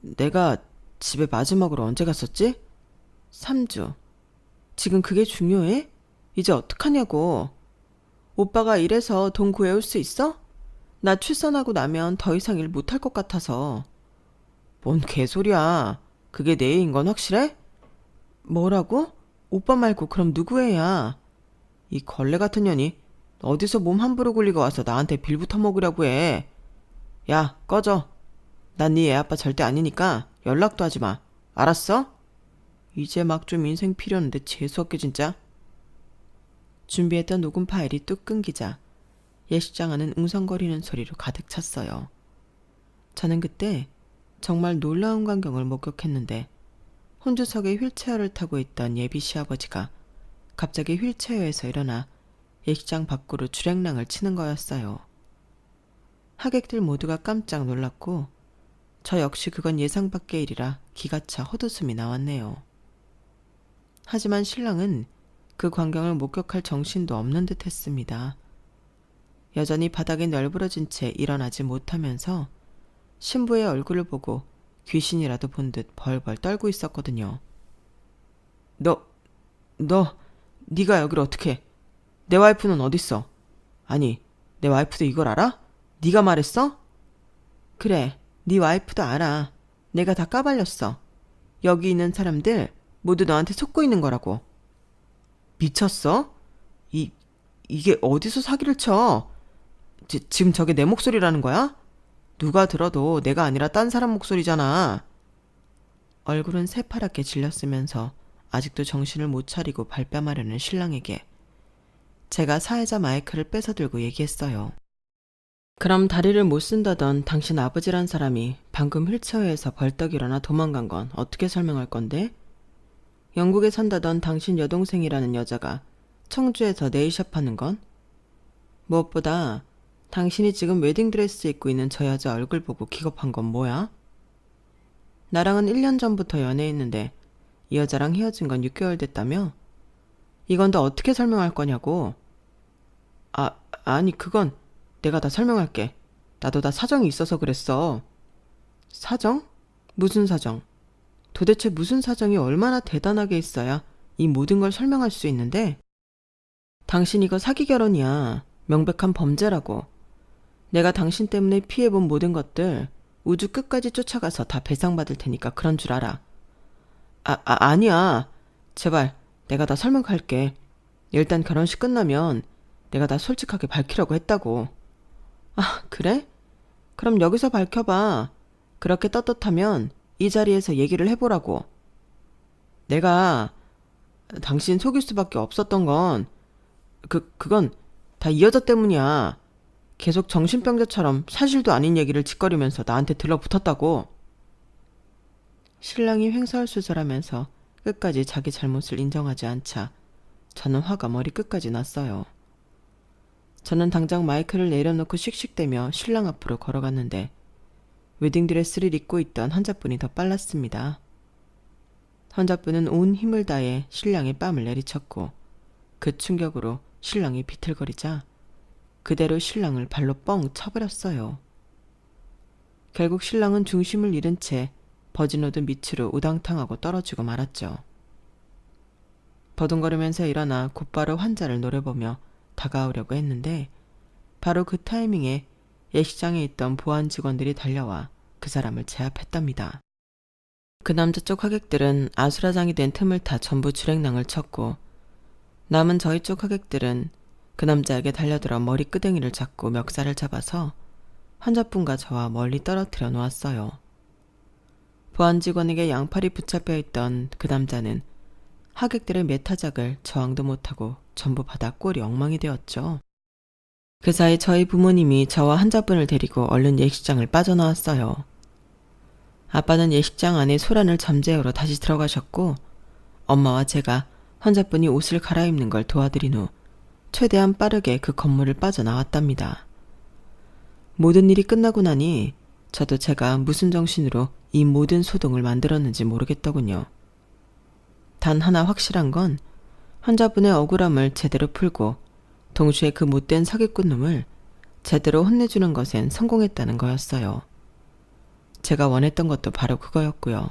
내가 집에 마지막으로 언제 갔었지? 3주. 지금 그게 중요해? 이제 어떡하냐고. 오빠가 일해서 돈 구해올 수 있어? 나 출산하고 나면 더 이상 일 못할 것 같아서. 뭔 개소리야. 그게 내 애인 건 확실해? 뭐라고? 오빠 말고 그럼 누구 애야? 이 걸레 같은 년이 어디서 몸 함부로 굴리고 와서 나한테 빌부터 먹으려고 해. 야, 꺼져. 난 네 애 아빠 절대 아니니까 연락도 하지 마. 알았어? 이제 막 좀 인생 필요한데 재수없게 진짜. 준비했던 녹음 파일이 뚝 끊기자 예식장 안은 웅성거리는 소리로 가득 찼어요. 저는 그때 정말 놀라운 광경을 목격했는데 혼주석에 휠체어를 타고 있던 예비 시아버지가 갑자기 휠체어에서 일어나 예식장 밖으로 주랭랑을 치는 거였어요. 하객들 모두가 깜짝 놀랐고 저 역시 그건 예상 밖의 일이라 기가 차 헛웃음이 나왔네요. 하지만 신랑은 그 광경을 목격할 정신도 없는 듯 했습니다. 여전히 바닥에 널브러진 채 일어나지 못하면서 신부의 얼굴을 보고 귀신이라도 본 듯 벌벌 떨고 있었거든요. 네가 여기를 어떻게? 내 와이프는 어딨어? 아니, 내 와이프도 이걸 알아? 네가 말했어? 그래, 네 와이프도 알아. 내가 다 까발렸어. 여기 있는 사람들 모두 너한테 속고 있는 거라고. 미쳤어? 이게 어디서 사기를 쳐? 지금 저게 내 목소리라는 거야? 누가 들어도 내가 아니라 딴 사람 목소리잖아. 얼굴은 새파랗게 질렸으면서 아직도 정신을 못 차리고 발뺌하려는 신랑에게 제가 사회자 마이크를 뺏어들고 얘기했어요. 그럼 다리를 못 쓴다던 당신 아버지란 사람이 방금 휠체어에서 벌떡 일어나 도망간 건 어떻게 설명할 건데? 영국에 산다던 당신 여동생이라는 여자가 청주에서 네일샵 하는 건? 무엇보다 당신이 지금 웨딩드레스 입고 있는 저 여자 얼굴 보고 기겁한 건 뭐야? 나랑은 1년 전부터 연애했는데 이 여자랑 헤어진 건 6개월 됐다며? 이건 너 어떻게 설명할 거냐고. 아니 그건 내가 다 설명할게. 나도 다 사정이 있어서 그랬어. 사정? 무슨 사정? 도대체 무슨 사정이 얼마나 대단하게 있어야 이 모든 걸 설명할 수 있는데? 당신 이거 사기 결혼이야. 명백한 범죄라고. 내가 당신 때문에 피해본 모든 것들 우주 끝까지 쫓아가서 다 배상받을 테니까 그런 줄 알아. 아니야. 제발 내가 다 설명할게. 일단 결혼식 끝나면 내가 다 솔직하게 밝히려고 했다고. 아, 그래? 그럼 여기서 밝혀봐. 그렇게 떳떳하면 이 자리에서 얘기를 해보라고. 내가 당신 속일 수밖에 없었던 건 그건 다 이 여자 때문이야. 계속 정신병자처럼 사실도 아닌 얘기를 짓거리면서 나한테 들러붙었다고. 신랑이 횡설수설하면서 끝까지 자기 잘못을 인정하지 않자 저는 화가 머리 끝까지 났어요. 저는 당장 마이크를 내려놓고 씩씩대며 신랑 앞으로 걸어갔는데 웨딩드레스를 입고 있던 환자분이 더 빨랐습니다. 환자분은 온 힘을 다해 신랑의 뺨을 내리쳤고 그 충격으로 신랑이 비틀거리자 그대로 신랑을 발로 뻥 쳐버렸어요. 결국 신랑은 중심을 잃은 채 버진로드 밑으로 우당탕하고 떨어지고 말았죠. 버둥거리면서 일어나 곧바로 환자를 노려보며 다가오려고 했는데 바로 그 타이밍에 예식장에 있던 보안 직원들이 달려와 그 사람을 제압했답니다. 그 남자 쪽 하객들은 아수라장이 된 틈을 타 전부 주랭랑을 쳤고 남은 저희 쪽 하객들은 그 남자에게 달려들어 머리 끄댕이를 잡고 멱살을 잡아서 환자분과 저와 멀리 떨어뜨려 놓았어요. 보안 직원에게 양팔이 붙잡혀 있던 그 남자는 하객들의 매타작을 저항도 못하고 전부 받아 꼴이 엉망이 되었죠. 그 사이 저희 부모님이 저와 환자분을 데리고 얼른 예식장을 빠져나왔어요. 아빠는 예식장 안에 소란을 잠재우러 다시 들어가셨고 엄마와 제가 환자분이 옷을 갈아입는 걸 도와드린 후 최대한 빠르게 그 건물을 빠져나왔답니다. 모든 일이 끝나고 나니 저도 제가 무슨 정신으로 이 모든 소동을 만들었는지 모르겠더군요. 단 하나 확실한 건 환자분의 억울함을 제대로 풀고 동시에 그 못된 사기꾼 놈을 제대로 혼내주는 것엔 성공했다는 거였어요. 제가 원했던 것도 바로 그거였고요.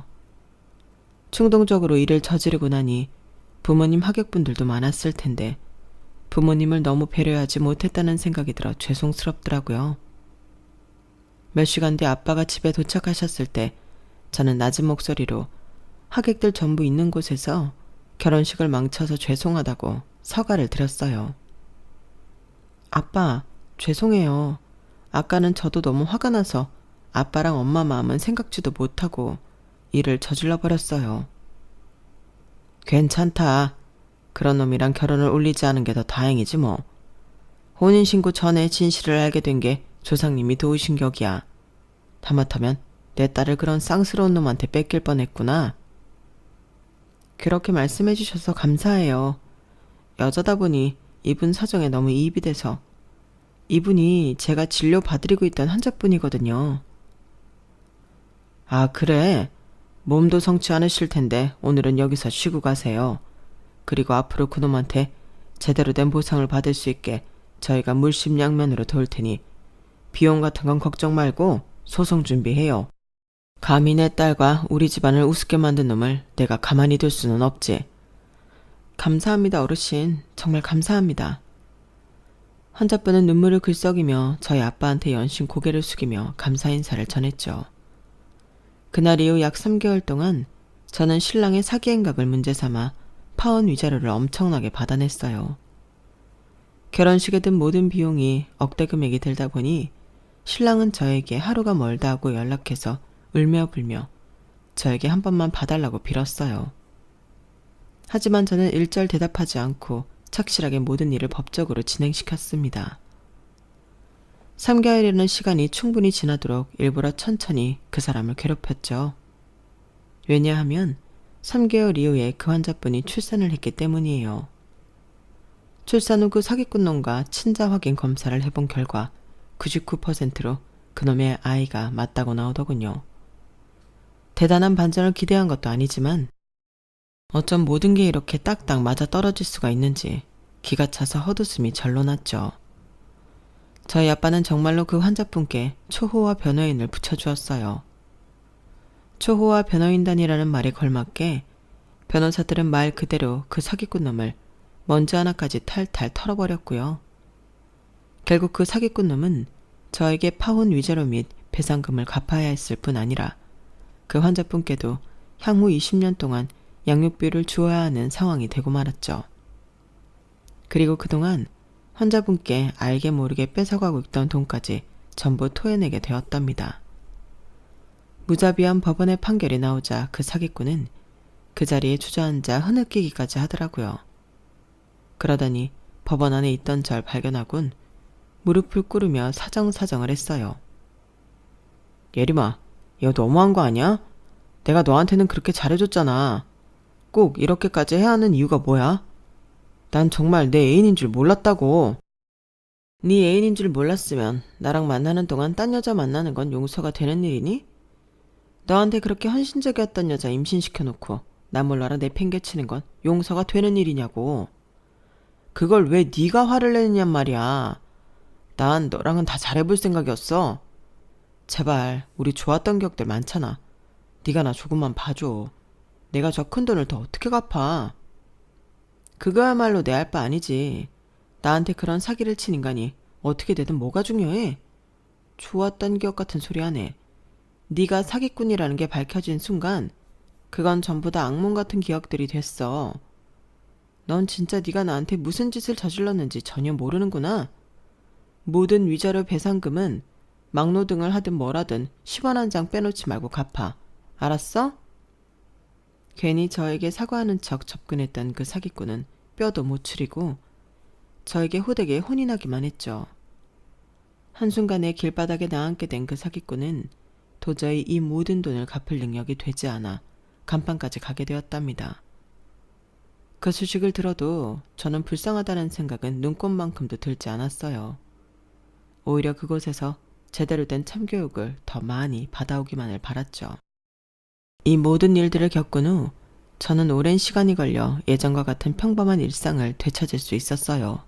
충동적으로 일을 저지르고 나니 부모님 하객분들도 많았을 텐데 부모님을 너무 배려하지 못했다는 생각이 들어 죄송스럽더라고요. 몇 시간 뒤 아빠가 집에 도착하셨을 때 저는 낮은 목소리로 하객들 전부 있는 곳에서 결혼식을 망쳐서 죄송하다고 사과를 드렸어요. 아빠, 죄송해요. 아까는 저도 너무 화가 나서 아빠랑 엄마 마음은 생각지도 못하고 일을 저질러 버렸어요. 괜찮다. 그런 놈이랑 결혼을 올리지 않은 게 더 다행이지 뭐. 혼인신고 전에 진실을 알게 된 게 조상님이 도우신 격이야. 하마터면 내 딸을 그런 쌍스러운 놈한테 뺏길 뻔했구나. 그렇게 말씀해 주셔서 감사해요. 여자다 보니 이분 사정에 너무 이입이 돼서. 이분이 제가 진료 받으리고 있던 환자분이거든요. 아, 그래? 몸도 성치 않으실 텐데 오늘은 여기서 쉬고 가세요. 그리고 앞으로 그놈한테 제대로 된 보상을 받을 수 있게 저희가 물심양면으로 도울 테니 비용 같은 건 걱정 말고 소송 준비해요. 감히 내 딸과 우리 집안을 우습게 만든 놈을 내가 가만히 둘 수는 없지. 감사합니다, 어르신. 정말 감사합니다. 환자분은 눈물을 글썩이며 저희 아빠한테 연신 고개를 숙이며 감사 인사를 전했죠. 그날 이후 약 3개월 동안 저는 신랑의 사기 행각을 문제 삼아 파혼 위자료를 엄청나게 받아냈어요. 결혼식에 든 모든 비용이 억대 금액이 들다 보니 신랑은 저에게 하루가 멀다 하고 연락해서 울며 불며 저에게 한 번만 봐달라고 빌었어요. 하지만 저는 일절 대답하지 않고 착실하게 모든 일을 법적으로 진행시켰습니다. 3개월이라는 시간이 충분히 지나도록 일부러 천천히 그 사람을 괴롭혔죠. 왜냐하면 3개월 이후에 그 환자분이 출산을 했기 때문이에요. 출산 후 그 사기꾼 놈과 친자 확인 검사를 해본 결과 99%로 그놈의 아이가 맞다고 나오더군요. 대단한 반전을 기대한 것도 아니지만 어쩜 모든 게 이렇게 딱딱 맞아 떨어질 수가 있는지 기가 차서 헛웃음이 절로 났죠. 저희 아빠는 정말로 그 환자분께 초호화 변호인을 붙여주었어요. 초호화 변호인단이라는 말에 걸맞게 변호사들은 말 그대로 그 사기꾼 놈을 먼지 하나까지 탈탈 털어버렸고요. 결국 그 사기꾼 놈은 저에게 파혼 위자료 및 배상금을 갚아야 했을 뿐 아니라 그 환자분께도 향후 20년 동안 양육비를 주어야 하는 상황이 되고 말았죠. 그리고 그동안 환자분께 알게 모르게 뺏어가고 있던 돈까지 전부 토해내게 되었답니다. 무자비한 법원의 판결이 나오자 그 사기꾼은 그 자리에 주저앉아 흐느끼기까지 하더라고요. 그러더니 법원 안에 있던 절 발견하곤 무릎을 꿇으며 사정사정을 했어요. 예림아, 이거 너무한 거 아니야? 내가 너한테는 그렇게 잘해줬잖아. 꼭 이렇게까지 해야 하는 이유가 뭐야? 난 정말 내 애인인 줄 몰랐다고. 네 애인인 줄 몰랐으면 나랑 만나는 동안 딴 여자 만나는 건 용서가 되는 일이니? 너한테 그렇게 헌신적이었던 여자 임신시켜놓고 나 몰라라 내팽개치는 건 용서가 되는 일이냐고. 그걸 왜 네가 화를 내느냔 말이야. 난 너랑은 다 잘해볼 생각이었어. 제발 우리 좋았던 기억들 많잖아. 네가 나 조금만 봐줘. 내가 저 큰 돈을 더 어떻게 갚아. 그거야말로 내 할 바 아니지. 나한테 그런 사기를 친 인간이 어떻게 되든 뭐가 중요해? 좋았던 기억 같은 소리 하네. 네가 사기꾼이라는 게 밝혀진 순간 그건 전부 다 악몽 같은 기억들이 됐어. 넌 진짜 네가 나한테 무슨 짓을 저질렀는지 전혀 모르는구나. 모든 위자료 배상금은 막노동을 하든 뭐라든 10원 한 장 빼놓지 말고 갚아. 알았어? 괜히 저에게 사과하는 척 접근했던 그 사기꾼은 뼈도 못 추리고 저에게 호되게 혼이 나기만 했죠. 한순간에 길바닥에 나앉게 된 그 사기꾼은 도저히 이 모든 돈을 갚을 능력이 되지 않아 간판까지 가게 되었답니다. 그 소식을 들어도 저는 불쌍하다는 생각은 눈꼽만큼도 들지 않았어요. 오히려 그곳에서 제대로 된 참교육을 더 많이 받아오기만을 바랐죠. 이 모든 일들을 겪은 후 저는 오랜 시간이 걸려 예전과 같은 평범한 일상을 되찾을 수 있었어요.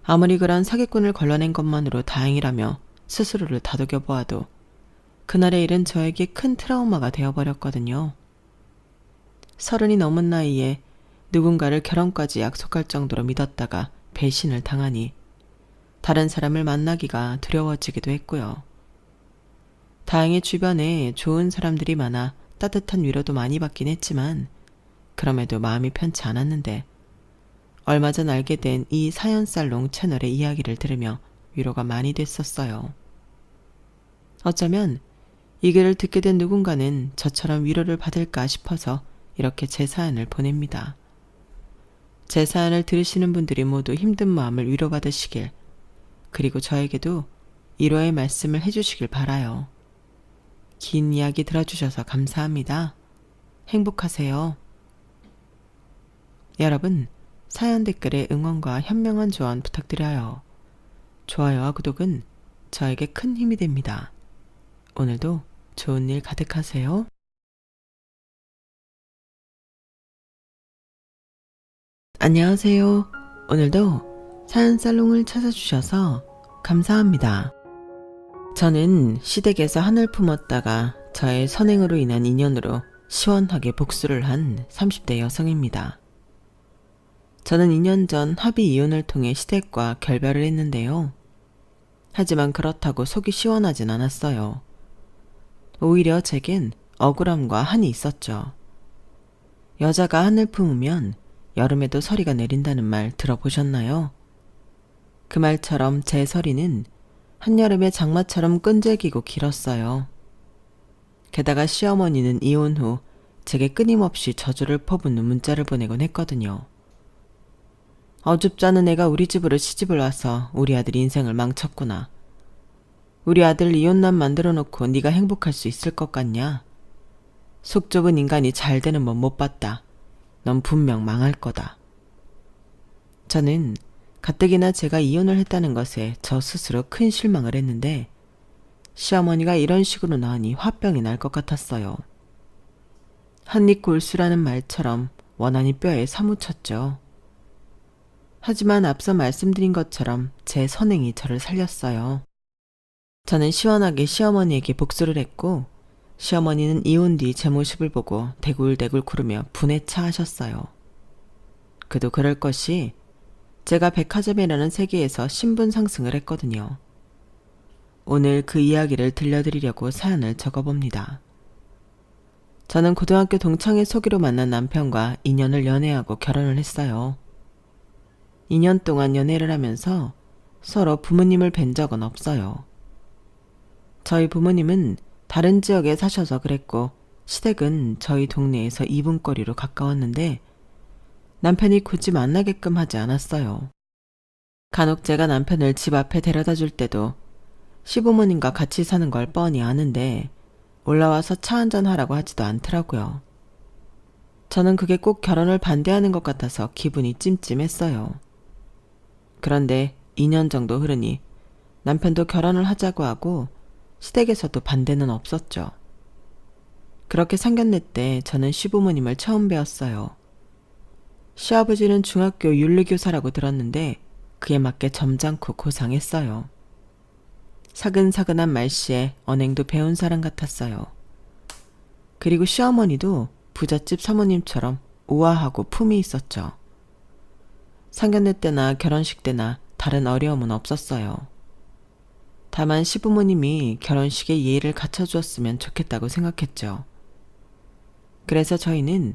아무리 그런 사기꾼을 걸러낸 것만으로 다행이라며 스스로를 다독여 보아도 그날의 일은 저에게 큰 트라우마가 되어버렸거든요. 30이 넘은 나이에 누군가를 결혼까지 약속할 정도로 믿었다가 배신을 당하니 다른 사람을 만나기가 두려워지기도 했고요. 다행히 주변에 좋은 사람들이 많아 따뜻한 위로도 많이 받긴 했지만 그럼에도 마음이 편치 않았는데 얼마 전 알게 된 이 사연살롱 채널의 이야기를 들으며 위로가 많이 됐었어요. 어쩌면 이 글을 듣게 된 누군가는 저처럼 위로를 받을까 싶어서 이렇게 제 사연을 보냅니다. 제 사연을 들으시는 분들이 모두 힘든 마음을 위로받으시길, 그리고 저에게도 위로의 말씀을 해주시길 바라요. 긴 이야기 들어주셔서 감사합니다. 행복하세요. 여러분, 사연 댓글에 응원과 현명한 조언 부탁드려요. 좋아요와 구독은 저에게 큰 힘이 됩니다. 오늘도 좋은 일 가득하세요. 안녕하세요. 오늘도 사연살롱을 찾아주셔서 감사합니다. 저는 시댁에서 한을 품었다가 저의 선행으로 인한 인연으로 시원하게 복수를 한 30대 여성입니다. 저는 2년 전 합의 이혼을 통해 시댁과 결별을 했는데요. 하지만 그렇다고 속이 시원하진 않았어요. 오히려 제겐 억울함과 한이 있었죠. 여자가 한을 품으면 여름에도 서리가 내린다는 말 들어보셨나요? 그 말처럼 제 서리는 한여름의 장마처럼 끈질기고 길었어요. 게다가 시어머니는 이혼 후 제게 끊임없이 저주를 퍼붓는 문자를 보내곤 했거든요. 어줍잖은 애가 우리 집으로 시집을 와서 우리 아들 인생을 망쳤구나. 우리 아들 이혼남 만들어 놓고 네가 행복할 수 있을 것 같냐? 속 좁은 인간이 잘 되는 법 못 봤다. 넌 분명 망할 거다. 저는 가뜩이나 제가 이혼을 했다는 것에 저 스스로 큰 실망을 했는데 시어머니가 이런 식으로 나오니 화병이 날 것 같았어요. 한입 골수라는 말처럼 원한이 뼈에 사무쳤죠. 하지만 앞서 말씀드린 것처럼 제 선행이 저를 살렸어요. 저는 시원하게 시어머니에게 복수를 했고 시어머니는 이혼 뒤 제 모습을 보고 대굴대굴 구르며 분에 차하셨어요. 그도 그럴 것이 제가 백화점이라는 세계에서 신분 상승을 했거든요. 오늘 그 이야기를 들려드리려고 사연을 적어봅니다. 저는 고등학교 동창회 소개로 만난 남편과 2년을 연애하고 결혼을 했어요. 2년 동안 연애를 하면서 서로 부모님을 뵌 적은 없어요. 저희 부모님은 다른 지역에 사셔서 그랬고 시댁은 저희 동네에서 2분 거리로 가까웠는데 남편이 굳이 만나게끔 하지 않았어요. 간혹 제가 남편을 집 앞에 데려다 줄 때도 시부모님과 같이 사는 걸 뻔히 아는데 올라와서 차 한잔 하라고 하지도 않더라고요. 저는 그게 꼭 결혼을 반대하는 것 같아서 기분이 찜찜했어요. 그런데 2년 정도 흐르니 남편도 결혼을 하자고 하고 시댁에서도 반대는 없었죠. 그렇게 상견례 때 저는 시부모님을 처음 뵈었어요. 시아버지는 중학교 윤리교사라고 들었는데 그에 맞게 점잖고 고상했어요. 사근사근한 말씨에 언행도 배운 사람 같았어요. 그리고 시어머니도 부잣집 사모님처럼 우아하고 품이 있었죠. 상견례 때나 결혼식 때나 다른 어려움은 없었어요. 다만 시부모님이 결혼식에 예의를 갖춰주었으면 좋겠다고 생각했죠. 그래서 저희는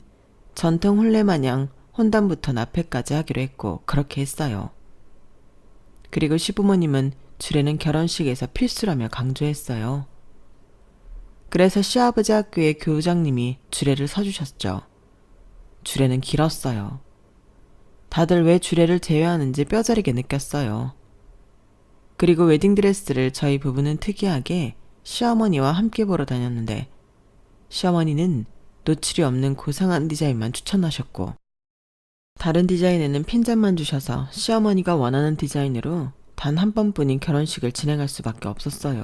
전통 혼례 마냥 혼담부터 납회까지 하기로 했고 그렇게 했어요. 그리고 시부모님은 주례는 결혼식에서 필수라며 강조했어요. 그래서 시아버지 학교의 교장님이 주례를 서주셨죠. 주례는 길었어요. 다들 왜 주례를 제외하는지 뼈저리게 느꼈어요. 그리고 웨딩드레스를 저희 부부는 특이하게 시어머니와 함께 보러 다녔는데 시어머니는 노출이 없는 고상한 디자인만 추천하셨고 다른 디자인에는 핀잔만 주셔서 시어머니가 원하는 디자인으로 단 한 번뿐인 결혼식을 진행할 수밖에 없었어요.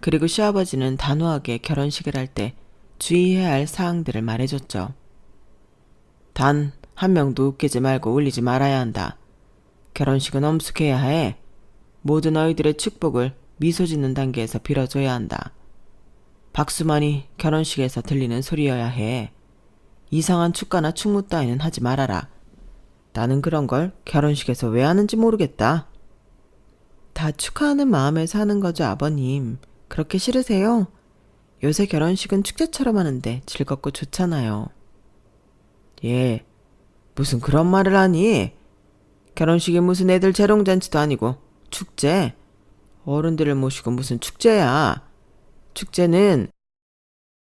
그리고 시아버지는 단호하게 결혼식을 할 때 주의해야 할 사항들을 말해줬죠. 단 한 명도 웃기지 말고 울리지 말아야 한다. 결혼식은 엄숙해야 해. 모두 너희들의 축복을 미소 짓는 단계에서 빌어줘야 한다. 박수만이 결혼식에서 들리는 소리여야 해. 이상한 축가나 축무 따위는 하지 말아라. 나는 그런 걸 결혼식에서 왜 하는지 모르겠다. 다 축하하는 마음에서 하는 거죠, 아버님. 그렇게 싫으세요? 요새 결혼식은 축제처럼 하는데 즐겁고 좋잖아요. 예, 무슨 그런 말을 하니? 결혼식이 무슨 애들 재롱잔치도 아니고 축제? 어른들을 모시고 무슨 축제야? 축제는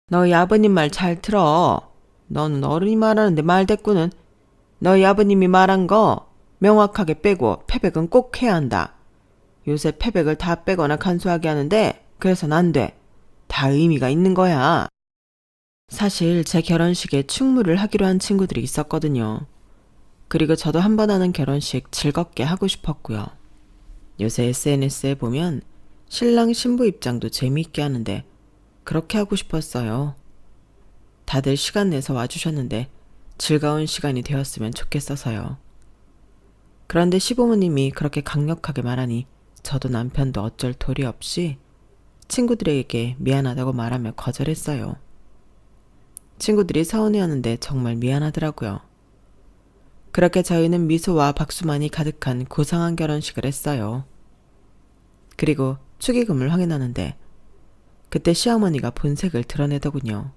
너희 아버님 말 잘 들어. 너는 어른이 말하는데 말대꾸는 너희 아버님이 말한 거 명확하게 빼고 패백은 꼭 해야 한다. 요새 패백을 다 빼거나 간소하게 하는데 그래서는 안 돼. 다 의미가 있는 거야. 사실 제 결혼식에 충무를 하기로 한 친구들이 있었거든요. 그리고 저도 한 번 하는 결혼식 즐겁게 하고 싶었고요. 요새 SNS에 보면 신랑 신부 입장도 재미있게 하는데 그렇게 하고 싶었어요. 다들 시간 내서 와주셨는데 즐거운 시간이 되었으면 좋겠어서요. 그런데 시부모님이 그렇게 강력하게 말하니 저도 남편도 어쩔 도리 없이 친구들에게 미안하다고 말하며 거절했어요. 친구들이 서운해하는데 정말 미안하더라고요. 그렇게 저희는 미소와 박수만이 가득한 고상한 결혼식을 했어요. 그리고 축의금을 확인하는데 그때 시어머니가 본색을 드러내더군요.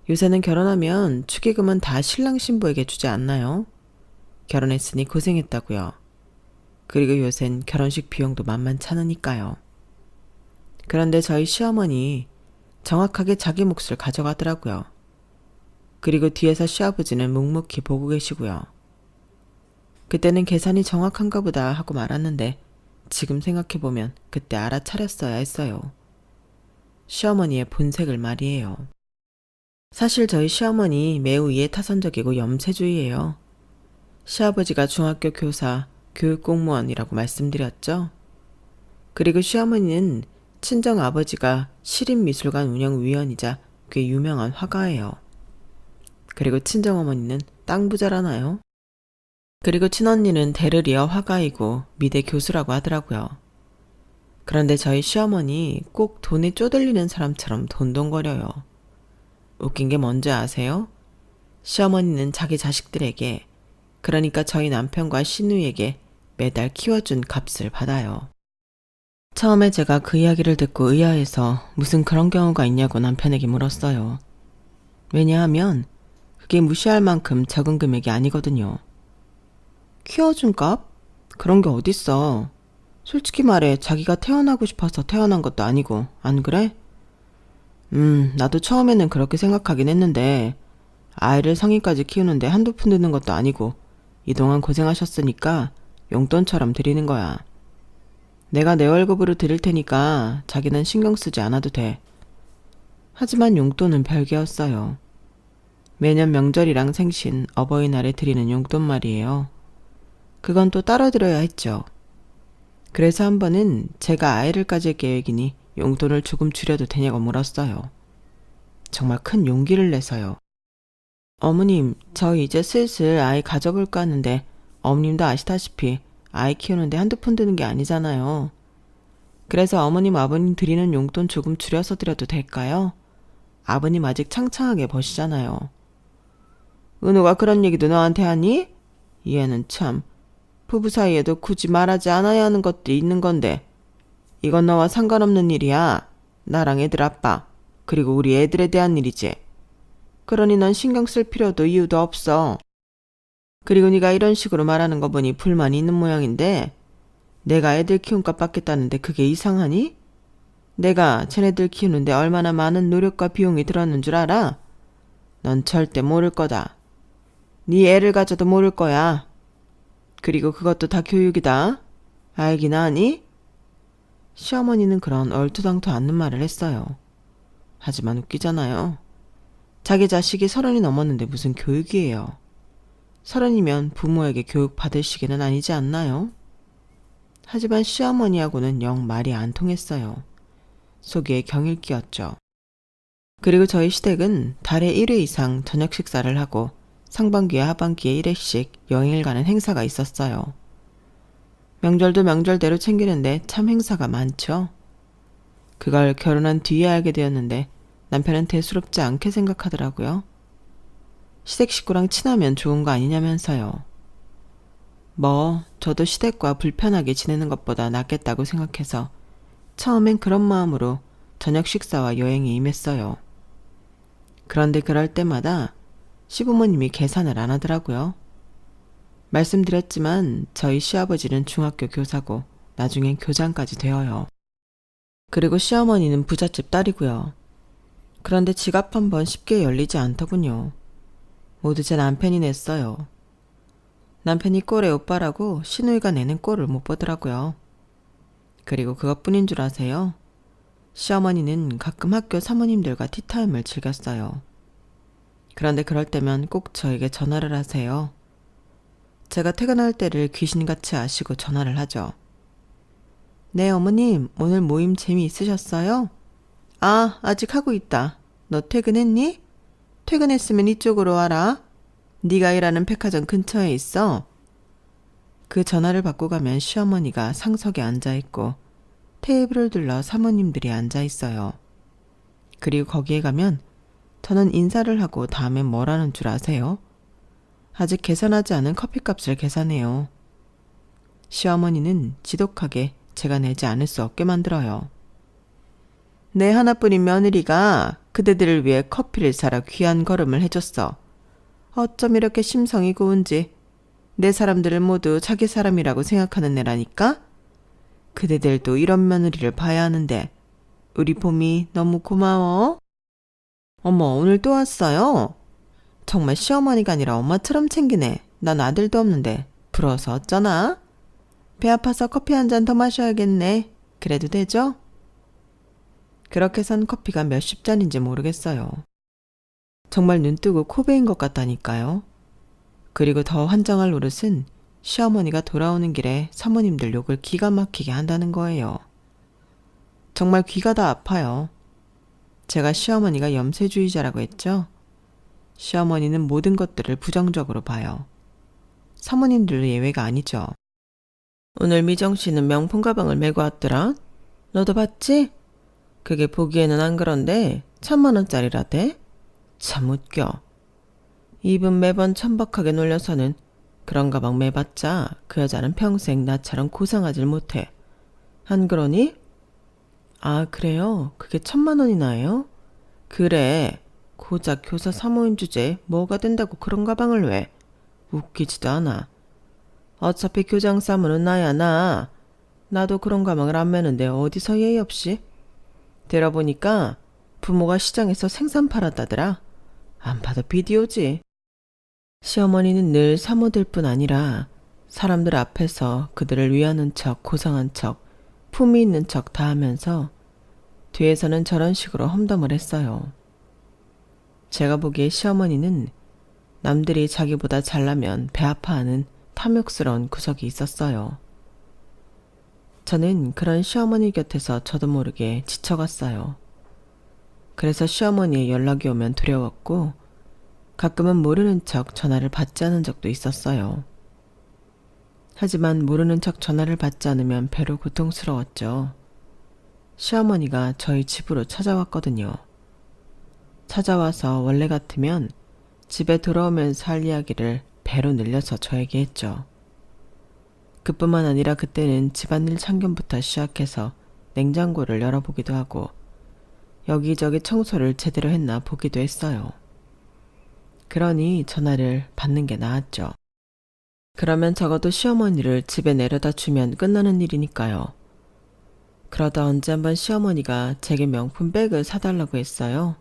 요새는 결혼하면 축의금은 다 신랑 신부에게 주지 않나요? 결혼했으니 고생했다고요. 그리고 요샌 결혼식 비용도 만만찮으니까요. 그런데 저희 시어머니 정확하게 자기 몫을 가져가더라고요. 그리고 뒤에서 시아버지는 묵묵히 보고 계시고요. 그때는 계산이 정확한가 보다 하고 말았는데 지금 생각해보면 그때 알아차렸어야 했어요. 시어머니의 본색을 말이에요. 사실 저희 시어머니 매우 이해타산적이고 염세주의예요. 시아버지가 중학교 교사, 교육공무원이라고 말씀드렸죠. 그리고 시어머니는 친정아버지가 시립미술관 운영위원이자 꽤 유명한 화가예요. 그리고 친정어머니는 땅 부자라나요? 그리고 친언니는 대를 이어 화가이고 미대 교수라고 하더라고요. 그런데 저희 시어머니 꼭 돈에 쪼들리는 사람처럼 돈돈거려요. 웃긴 게 뭔지 아세요? 시어머니는 자기 자식들에게, 그러니까 저희 남편과 시누이에게 매달 키워준 값을 받아요. 처음에 제가 그 이야기를 듣고 의아해서 무슨 그런 경우가 있냐고 남편에게 물었어요. 왜냐하면 그게 무시할 만큼 적은 금액이 아니거든요. 키워준 값? 그런 게 어딨어. 솔직히 말해 자기가 태어나고 싶어서 태어난 것도 아니고, 안 그래? 나도 처음에는 그렇게 생각하긴 했는데 아이를 성인까지 키우는데 한두 푼 드는 것도 아니고 이동안 고생하셨으니까 용돈처럼 드리는 거야. 내가 내 월급으로 드릴 테니까 자기는 신경 쓰지 않아도 돼. 하지만 용돈은 별개였어요. 매년 명절이랑 생신, 어버이날에 드리는 용돈 말이에요. 그건 또 따로 들어야 했죠. 그래서 한 번은 제가 아이를 가질 계획이니 용돈을 조금 줄여도 되냐고 물었어요. 정말 큰 용기를 내서요. 어머님, 저 이제 슬슬 아이 가져볼까 하는데 어머님도 아시다시피 아이 키우는데 한두 푼 드는 게 아니잖아요. 그래서 어머님, 아버님 드리는 용돈 조금 줄여서 드려도 될까요? 아버님 아직 창창하게 버시잖아요. 은우가 그런 얘기도 너한테 하니? 얘는 참, 부부 사이에도 굳이 말하지 않아야 하는 것도 있는 건데 이건 너와 상관없는 일이야. 나랑 애들 아빠, 그리고 우리 애들에 대한 일이지. 그러니 넌 신경 쓸 필요도 이유도 없어. 그리고 네가 이런 식으로 말하는 거 보니 불만이 있는 모양인데 내가 애들 키움값 받겠다는데 그게 이상하니? 내가 쟤네들 키우는데 얼마나 많은 노력과 비용이 들었는 줄 알아? 넌 절대 모를 거다. 네 애를 가져도 모를 거야. 그리고 그것도 다 교육이다. 알긴 아니? 시어머니는 그런 얼토당토 않는 말을 했어요. 하지만 웃기잖아요. 자기 자식이 30이 넘었는데 무슨 교육이에요. 30이면 부모에게 교육 받을 시기는 아니지 않나요? 하지만 시어머니하고는 영 말이 안 통했어요. 속에 경일 끼었죠. 그리고 저희 시댁은 달에 1회 이상 저녁 식사를 하고 상반기와 하반기에 1회씩 여행을 가는 행사가 있었어요. 명절도 명절대로 챙기는데 참 행사가 많죠. 그걸 결혼한 뒤에 알게 되었는데 남편은 대수롭지 않게 생각하더라고요. 시댁 식구랑 친하면 좋은 거 아니냐면서요. 뭐 저도 시댁과 불편하게 지내는 것보다 낫겠다고 생각해서 처음엔 그런 마음으로 저녁 식사와 여행에 임했어요. 그런데 그럴 때마다 시부모님이 계산을 안 하더라고요. 말씀드렸지만 저희 시아버지는 중학교 교사고 나중엔 교장까지 되어요. 그리고 시어머니는 부잣집 딸이고요. 그런데 지갑 한 번 쉽게 열리지 않더군요. 모두 제 남편이 냈어요. 남편이 꼴의 오빠라고 시누이가 내는 꼴을 못 보더라고요. 그리고 그것뿐인 줄 아세요? 시어머니는 가끔 학교 사모님들과 티타임을 즐겼어요. 그런데 그럴 때면 꼭 저에게 전화를 하세요. 제가 퇴근할 때를 귀신같이 아시고 전화를 하죠. 네, 어머님, 오늘 모임 재미있으셨어요? 아, 아직 하고 있다. 너 퇴근했니? 퇴근했으면 이쪽으로 와라. 네가 일하는 백화점 근처에 있어. 그 전화를 받고 가면 시어머니가 상석에 앉아있고 테이블을 둘러 사모님들이 앉아있어요. 그리고 거기에 가면 저는 인사를 하고 다음엔 뭘 하는 줄 아세요? 아직 계산하지 않은 커피값을 계산해요. 시어머니는 지독하게 제가 내지 않을 수 없게 만들어요. 내 하나뿐인 며느리가 그대들을 위해 커피를 사러 귀한 걸음을 해줬어. 어쩜 이렇게 심성이 고운지. 내 사람들을 모두 자기 사람이라고 생각하는 애라니까? 그대들도 이런 며느리를 봐야 하는데 우리 봄이 너무 고마워. 어머, 오늘 또 왔어요? 정말 시어머니가 아니라 엄마처럼 챙기네. 난 아들도 없는데 부러워서 어쩌나? 배 아파서 커피 한 잔 더 마셔야겠네. 그래도 되죠? 그렇게 산 커피가 몇십 잔인지 모르겠어요. 정말 눈뜨고 코 베인 것 같다니까요. 그리고 더 환장할 노릇은 시어머니가 돌아오는 길에 사모님들 욕을 기가 막히게 한다는 거예요. 정말 귀가 다 아파요. 제가 시어머니가 염세주의자라고 했죠? 시어머니는 모든 것들을 부정적으로 봐요. 사모님들도 예외가 아니죠. 오늘 미정 씨는 명품 가방을 메고 왔더라. 너도 봤지? 그게 보기에는 안 그런데 1,000만 원짜리라대? 참 웃겨. 입은 매번 천박하게 놀려서는 그런 가방 매봤자 그 여자는 평생 나처럼 고상하질 못해. 안 그러니? 아, 그래요? 그게 1,000만 원이나 해요? 그래. 고작 교사 사모임 주제에 뭐가 된다고 그런 가방을 왜? 웃기지도 않아. 어차피 교장 사모는 나야 나. 나도 그런 가방을 안 매는데 어디서 예의 없이? 들어보니까 부모가 시장에서 생선 팔았다더라. 안 봐도 비디오지. 시어머니는 늘 사모들 뿐 아니라 사람들 앞에서 그들을 위하는 척, 고상한 척, 품위 있는 척 다 하면서 뒤에서는 저런 식으로 험담을 했어요. 제가 보기에 시어머니는 남들이 자기보다 잘나면 배 아파하는 탐욕스러운 구석이 있었어요. 저는 그런 시어머니 곁에서 저도 모르게 지쳐갔어요. 그래서 시어머니의 연락이 오면 두려웠고 가끔은 모르는 척 전화를 받지 않은 적도 있었어요. 하지만 모르는 척 전화를 받지 않으면 배로 고통스러웠죠. 시어머니가 저희 집으로 찾아왔거든요. 찾아와서 원래 같으면 집에 돌아오면서 할 이야기를 배로 늘려서 저에게 했죠. 그뿐만 아니라 그때는 집안일 참견부터 시작해서 냉장고를 열어보기도 하고 여기저기 청소를 제대로 했나 보기도 했어요. 그러니 전화를 받는 게 나았죠. 그러면 적어도 시어머니를 집에 내려다 주면 끝나는 일이니까요. 그러다 언제 한번 시어머니가 제게 명품 백을 사달라고 했어요.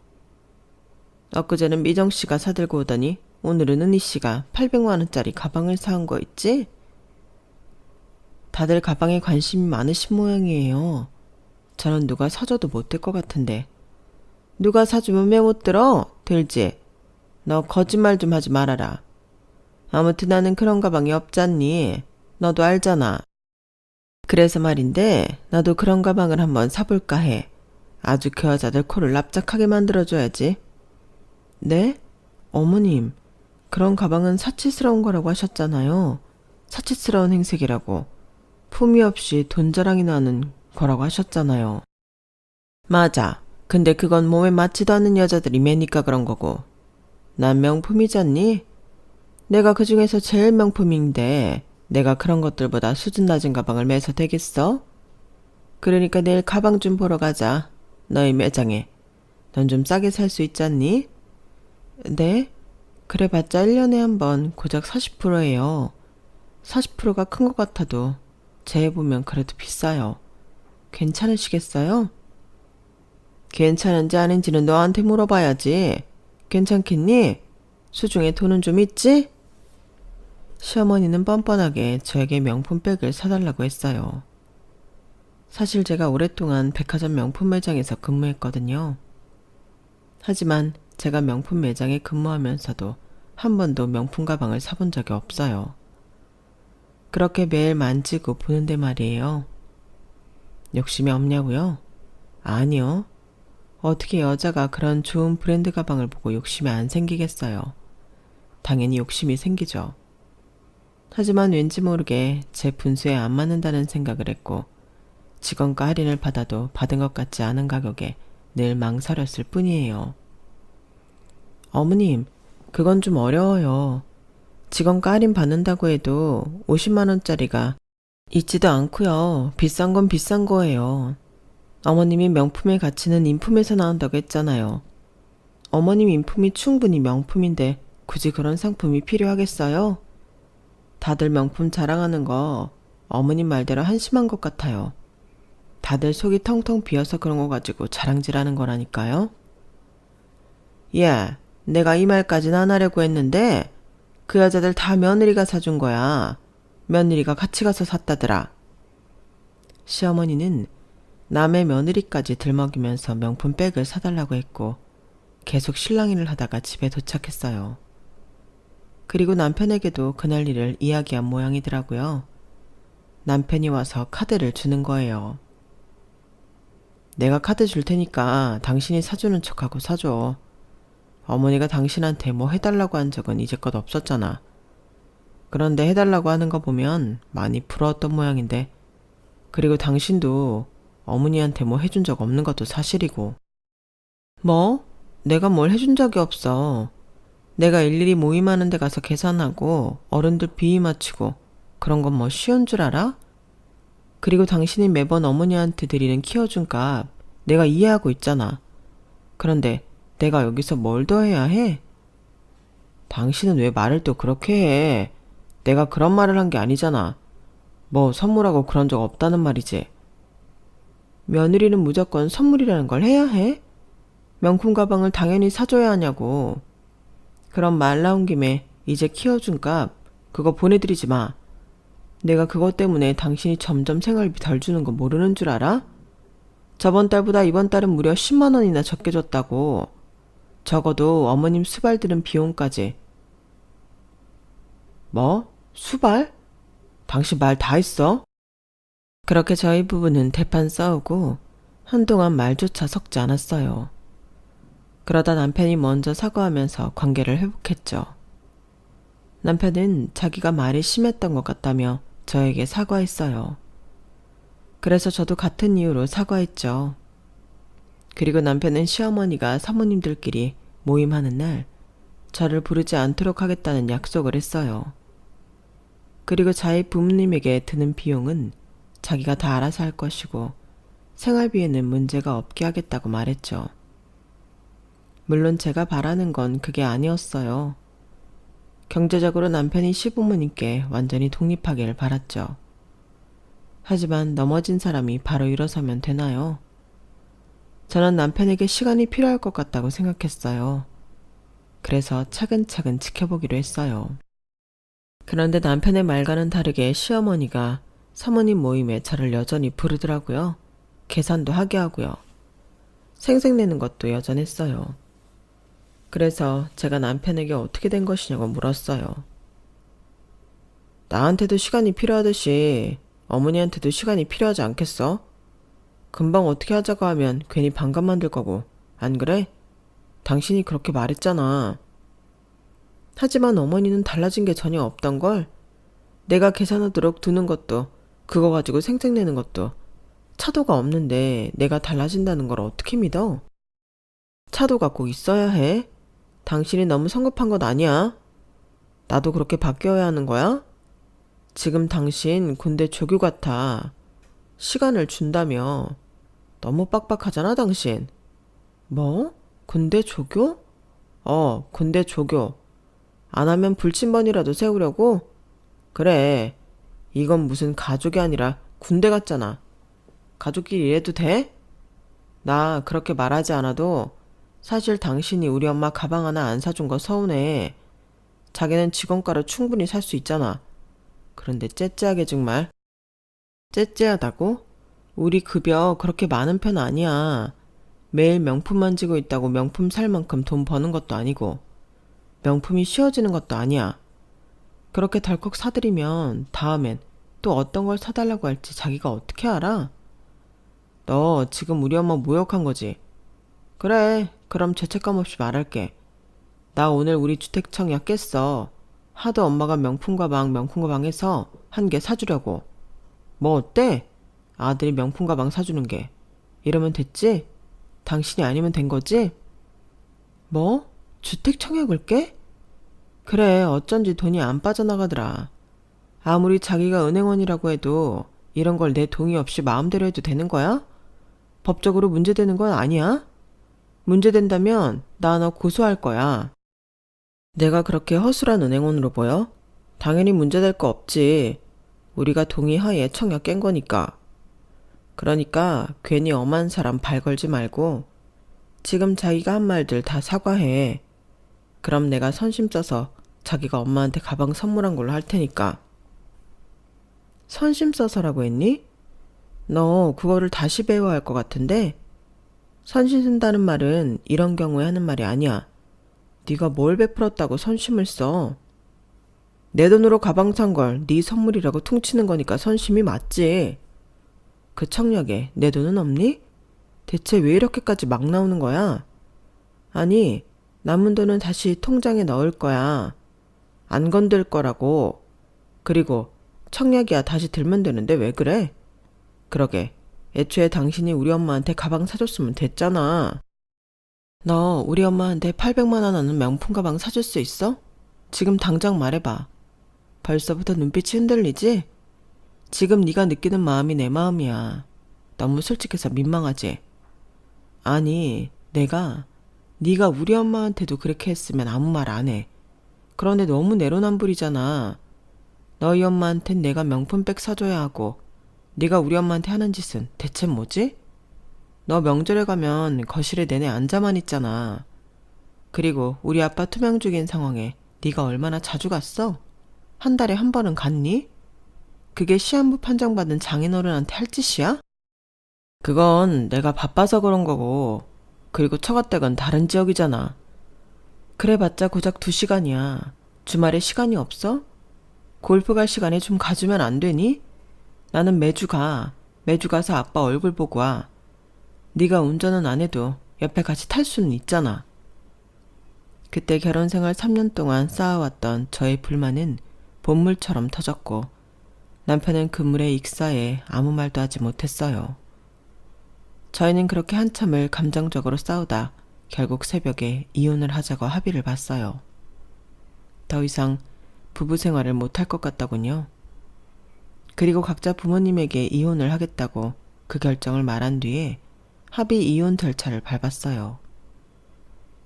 엊그제는 미정씨가 사들고 오더니 오늘은 은희씨가 800만원짜리 가방을 사온 거 있지? 다들 가방에 관심이 많으신 모양이에요. 저는 누가 사줘도 못 들 것 같은데. 누가 사주면 매 못 들어? 들지? 너 거짓말 좀 하지 말아라. 아무튼 나는 그런 가방이 없잖니. 너도 알잖아. 그래서 말인데 나도 그런 가방을 한번 사볼까 해. 아주 그 여자들 코를 납작하게 만들어줘야지. 네? 어머님, 그런 가방은 사치스러운 거라고 하셨잖아요. 사치스러운 행색이라고. 품위 없이 돈 자랑이 나는 거라고 하셨잖아요. 맞아. 근데 그건 몸에 맞지도 않는 여자들이 매니까 그런 거고. 난 명품이잖니? 내가 그 중에서 제일 명품인데 내가 그런 것들보다 수준 낮은 가방을 매서 되겠어? 그러니까 내일 가방 좀 보러 가자. 너희 매장에. 넌 좀 싸게 살 수 있잖니? 네? 그래봤자 1년에 한 번 고작 40%예요. 40%가 큰 것 같아도 재해보면 그래도 비싸요. 괜찮으시겠어요? 괜찮은지 아닌지는 너한테 물어봐야지. 괜찮겠니? 수중에 돈은 좀 있지? 시어머니는 뻔뻔하게 저에게 명품백을 사달라고 했어요. 사실 제가 오랫동안 백화점 명품 매장에서 근무했거든요. 하지만 제가 명품 매장에 근무하면서도 한 번도 명품 가방을 사본 적이 없어요. 그렇게 매일 만지고 보는데 말이에요. 욕심이 없냐고요? 아니요. 어떻게 여자가 그런 좋은 브랜드 가방을 보고 욕심이 안 생기겠어요. 당연히 욕심이 생기죠. 하지만 왠지 모르게 제 분수에 안 맞는다는 생각을 했고 직원가 할인을 받아도 받은 것 같지 않은 가격에 늘 망설였을 뿐이에요. 어머님, 그건 좀 어려워요. 직원가 할인 받는다고 해도 50만원짜리가 있지도 않고요. 비싼 건 비싼 거예요. 어머님이 명품의 가치는 인품에서 나온다고 했잖아요. 어머님 인품이 충분히 명품인데 굳이 그런 상품이 필요하겠어요? 다들 명품 자랑하는 거 어머님 말대로 한심한 것 같아요. 다들 속이 텅텅 비어서 그런 거 가지고 자랑질하는 거라니까요. 예, 내가 이 말까지는 안 하려고 했는데 그 여자들 다 며느리가 사준 거야. 며느리가 같이 가서 샀다더라. 시어머니는 남의 며느리까지 들먹이면서 명품 백을 사달라고 했고 계속 실랑이를 하다가 집에 도착했어요. 그리고 남편에게도 그날 일을 이야기한 모양이더라고요. 남편이 와서 카드를 주는 거예요. 내가 카드 줄 테니까 당신이 사주는 척하고 사줘. 어머니가 당신한테 뭐 해달라고 한 적은 이제껏 없었잖아. 그런데 해달라고 하는 거 보면 많이 부러웠던 모양인데 그리고 당신도 어머니한테 뭐 해준 적 없는 것도 사실이고. 뭐? 내가 뭘 해준 적이 없어. 내가 일일이 모임하는 데 가서 계산하고 어른들 비위 맞추고 그런 건 뭐 쉬운 줄 알아? 그리고 당신이 매번 어머니한테 드리는 키워준 값 내가 이해하고 있잖아. 그런데 내가 여기서 뭘 더 해야 해? 당신은 왜 말을 또 그렇게 해? 내가 그런 말을 한 게 아니잖아. 뭐 선물하고 그런 적 없다는 말이지. 며느리는 무조건 선물이라는 걸 해야 해? 명품 가방을 당연히 사줘야 하냐고. 그럼 말 나온 김에 이제 키워준 값 그거 보내드리지 마. 내가 그것 때문에 당신이 점점 생활비 덜 주는 거 모르는 줄 알아? 저번 달보다 이번 달은 무려 10만 원이나 적게 줬다고. 적어도 어머님 수발 들은 비용까지. 뭐? 수발? 당신 말 다 했어? 그렇게 저희 부부는 대판 싸우고 한동안 말조차 섞지 않았어요. 그러다 남편이 먼저 사과하면서 관계를 회복했죠. 남편은 자기가 말이 심했던 것 같다며 저에게 사과했어요. 그래서 저도 같은 이유로 사과했죠. 그리고 남편은 시어머니가 사모님들끼리 모임하는 날 저를 부르지 않도록 하겠다는 약속을 했어요. 그리고 자기 부모님에게 드는 비용은 자기가 다 알아서 할 것이고 생활비에는 문제가 없게 하겠다고 말했죠. 물론 제가 바라는 건 그게 아니었어요. 경제적으로 남편이 시부모님께 완전히 독립하기를 바랐죠. 하지만 넘어진 사람이 바로 일어서면 되나요? 저는 남편에게 시간이 필요할 것 같다고 생각했어요. 그래서 차근차근 지켜보기로 했어요. 그런데 남편의 말과는 다르게 시어머니가 사모님 모임에 저를 여전히 부르더라고요. 계산도 하게 하고요. 생색내는 것도 여전했어요. 그래서 제가 남편에게 어떻게 된 것이냐고 물었어요. 나한테도 시간이 필요하듯이 어머니한테도 시간이 필요하지 않겠어? 금방 어떻게 하자고 하면 괜히 반감 만들 거고, 안 그래? 당신이 그렇게 말했잖아. 하지만 어머니는 달라진 게 전혀 없던걸. 내가 계산하도록 두는 것도, 그거 가지고 생색내는 것도 차도가 없는데 내가 달라진다는 걸 어떻게 믿어? 차도가 꼭 있어야 해? 당신이 너무 성급한 것 아니야? 나도 그렇게 바뀌어야 하는 거야? 지금 당신 군대 조교 같아. 시간을 준다며. 너무 빡빡하잖아, 당신. 뭐? 군대 조교? 군대 조교. 안 하면 불침번이라도 세우려고? 그래. 이건 무슨 가족이 아니라 군대 같잖아. 가족끼리 이래도 돼? 나 그렇게 말하지 않아도 사실 당신이 우리 엄마 가방 하나 안 사준 거 서운해. 자기는 직원가로 충분히 살 수 있잖아. 그런데 째째하게 정말. 째째하다고? 우리 급여 그렇게 많은 편 아니야. 매일 명품 만지고 있다고 명품 살 만큼 돈 버는 것도 아니고 명품이 쉬워지는 것도 아니야. 그렇게 덜컥 사들이면 다음엔 또 어떤 걸 사달라고 할지 자기가 어떻게 알아? 너 지금 우리 엄마 모욕한 거지? 그래, 그럼 죄책감 없이 말할게. 나 오늘 우리 주택청 약 깼어. 하도 엄마가 명품 가방 해서 한 개 사주려고. 뭐 어때? 아들이 명품 가방 사주는 게. 이러면 됐지? 당신이 아니면 된 거지? 뭐? 주택청약을 깨? 그래, 어쩐지 돈이 안 빠져나가더라. 아무리 자기가 은행원이라고 해도 이런 걸 내 동의 없이 마음대로 해도 되는 거야? 법적으로 문제되는 건 아니야? 문제된다면 나 너 고소할 거야. 내가 그렇게 허술한 은행원으로 보여? 당연히 문제될 거 없지. 우리가 동의하에 청약 깬 거니까. 그러니까 괜히 엄한 사람 발 걸지 말고 지금 자기가 한 말들 다 사과해. 그럼 내가 선심 써서 자기가 엄마한테 가방 선물한 걸로 할 테니까. 선심 써서라고 했니? 너 그거를 다시 배워야 할 것 같은데? 선심 쓴다는 말은 이런 경우에 하는 말이 아니야. 네가 뭘 베풀었다고 선심을 써? 내 돈으로 가방 산 걸 네 선물이라고 퉁치는 거니까 선심이 맞지. 그 청약에 내 돈은 없니? 대체 왜 이렇게까지 막 나오는 거야? 아니, 남은 돈은 다시 통장에 넣을 거야. 안 건들 거라고. 그리고 청약이야 다시 들면 되는데 왜 그래? 그러게, 애초에 당신이 우리 엄마한테 가방 사줬으면 됐잖아. 너 우리 엄마한테 800만 원 하는 명품 가방 사줄 수 있어? 지금 당장 말해봐. 벌써부터 눈빛이 흔들리지? 지금 네가 느끼는 마음이 내 마음이야. 너무 솔직해서 민망하지? 아니, 네가 우리 엄마한테도 그렇게 했으면 아무 말 안 해. 그런데 너무 내로남불이잖아. 너희 엄마한텐 내가 명품백 사줘야 하고 네가 우리 엄마한테 하는 짓은 대체 뭐지? 너 명절에 가면 거실에 내내 앉아만 있잖아. 그리고 우리 아빠 투명 중인 상황에 네가 얼마나 자주 갔어? 한 달에 한 번은 갔니? 그게 시한부 판정받은 장인어른한테 할 짓이야? 그건 내가 바빠서 그런 거고, 그리고 처가댁은 다른 지역이잖아. 그래봤자 고작 2시간이야. 주말에 시간이 없어? 골프 갈 시간에 좀 가주면 안 되니? 나는 매주 가. 매주 가서 아빠 얼굴 보고 와. 네가 운전은 안 해도 옆에 같이 탈 수는 있잖아. 그때 결혼생활 3년 동안 쌓아왔던 저의 불만은 본물처럼 터졌고 남편은 그물에 익사해 아무 말도 하지 못했어요. 저희는 그렇게 한참을 감정적으로 싸우다 결국 새벽에 이혼을 하자고 합의를 봤어요. 더 이상 부부 생활을 못할 것 같더군요. 그리고 각자 부모님에게 이혼을 하겠다고 그 결정을 말한 뒤에 합의 이혼 절차를 밟았어요.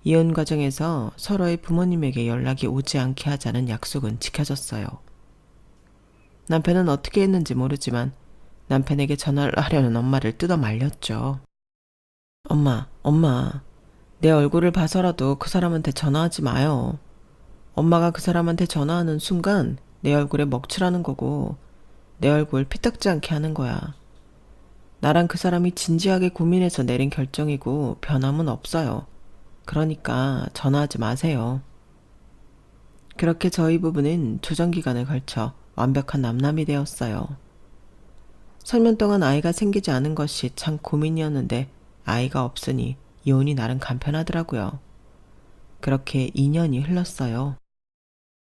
이혼 과정에서 서로의 부모님에게 연락이 오지 않게 하자는 약속은 지켜졌어요. 남편은 어떻게 했는지 모르지만 남편에게 전화를 하려는 엄마를 뜯어 말렸죠. 엄마, 내 얼굴을 봐서라도 그 사람한테 전화하지 마요. 엄마가 그 사람한테 전화하는 순간 내 얼굴에 먹칠하는 거고 내 얼굴 피딱지 않게 하는 거야. 나랑 그 사람이 진지하게 고민해서 내린 결정이고 변함은 없어요. 그러니까 전화하지 마세요. 그렇게 저희 부부는 조정기간을 걸쳐 완벽한 남남이 되었어요. 설년 동안 아이가 생기지 않은 것이 참 고민이었는데 아이가 없으니 이혼이 나름 간편하더라고요. 그렇게 2년이 흘렀어요.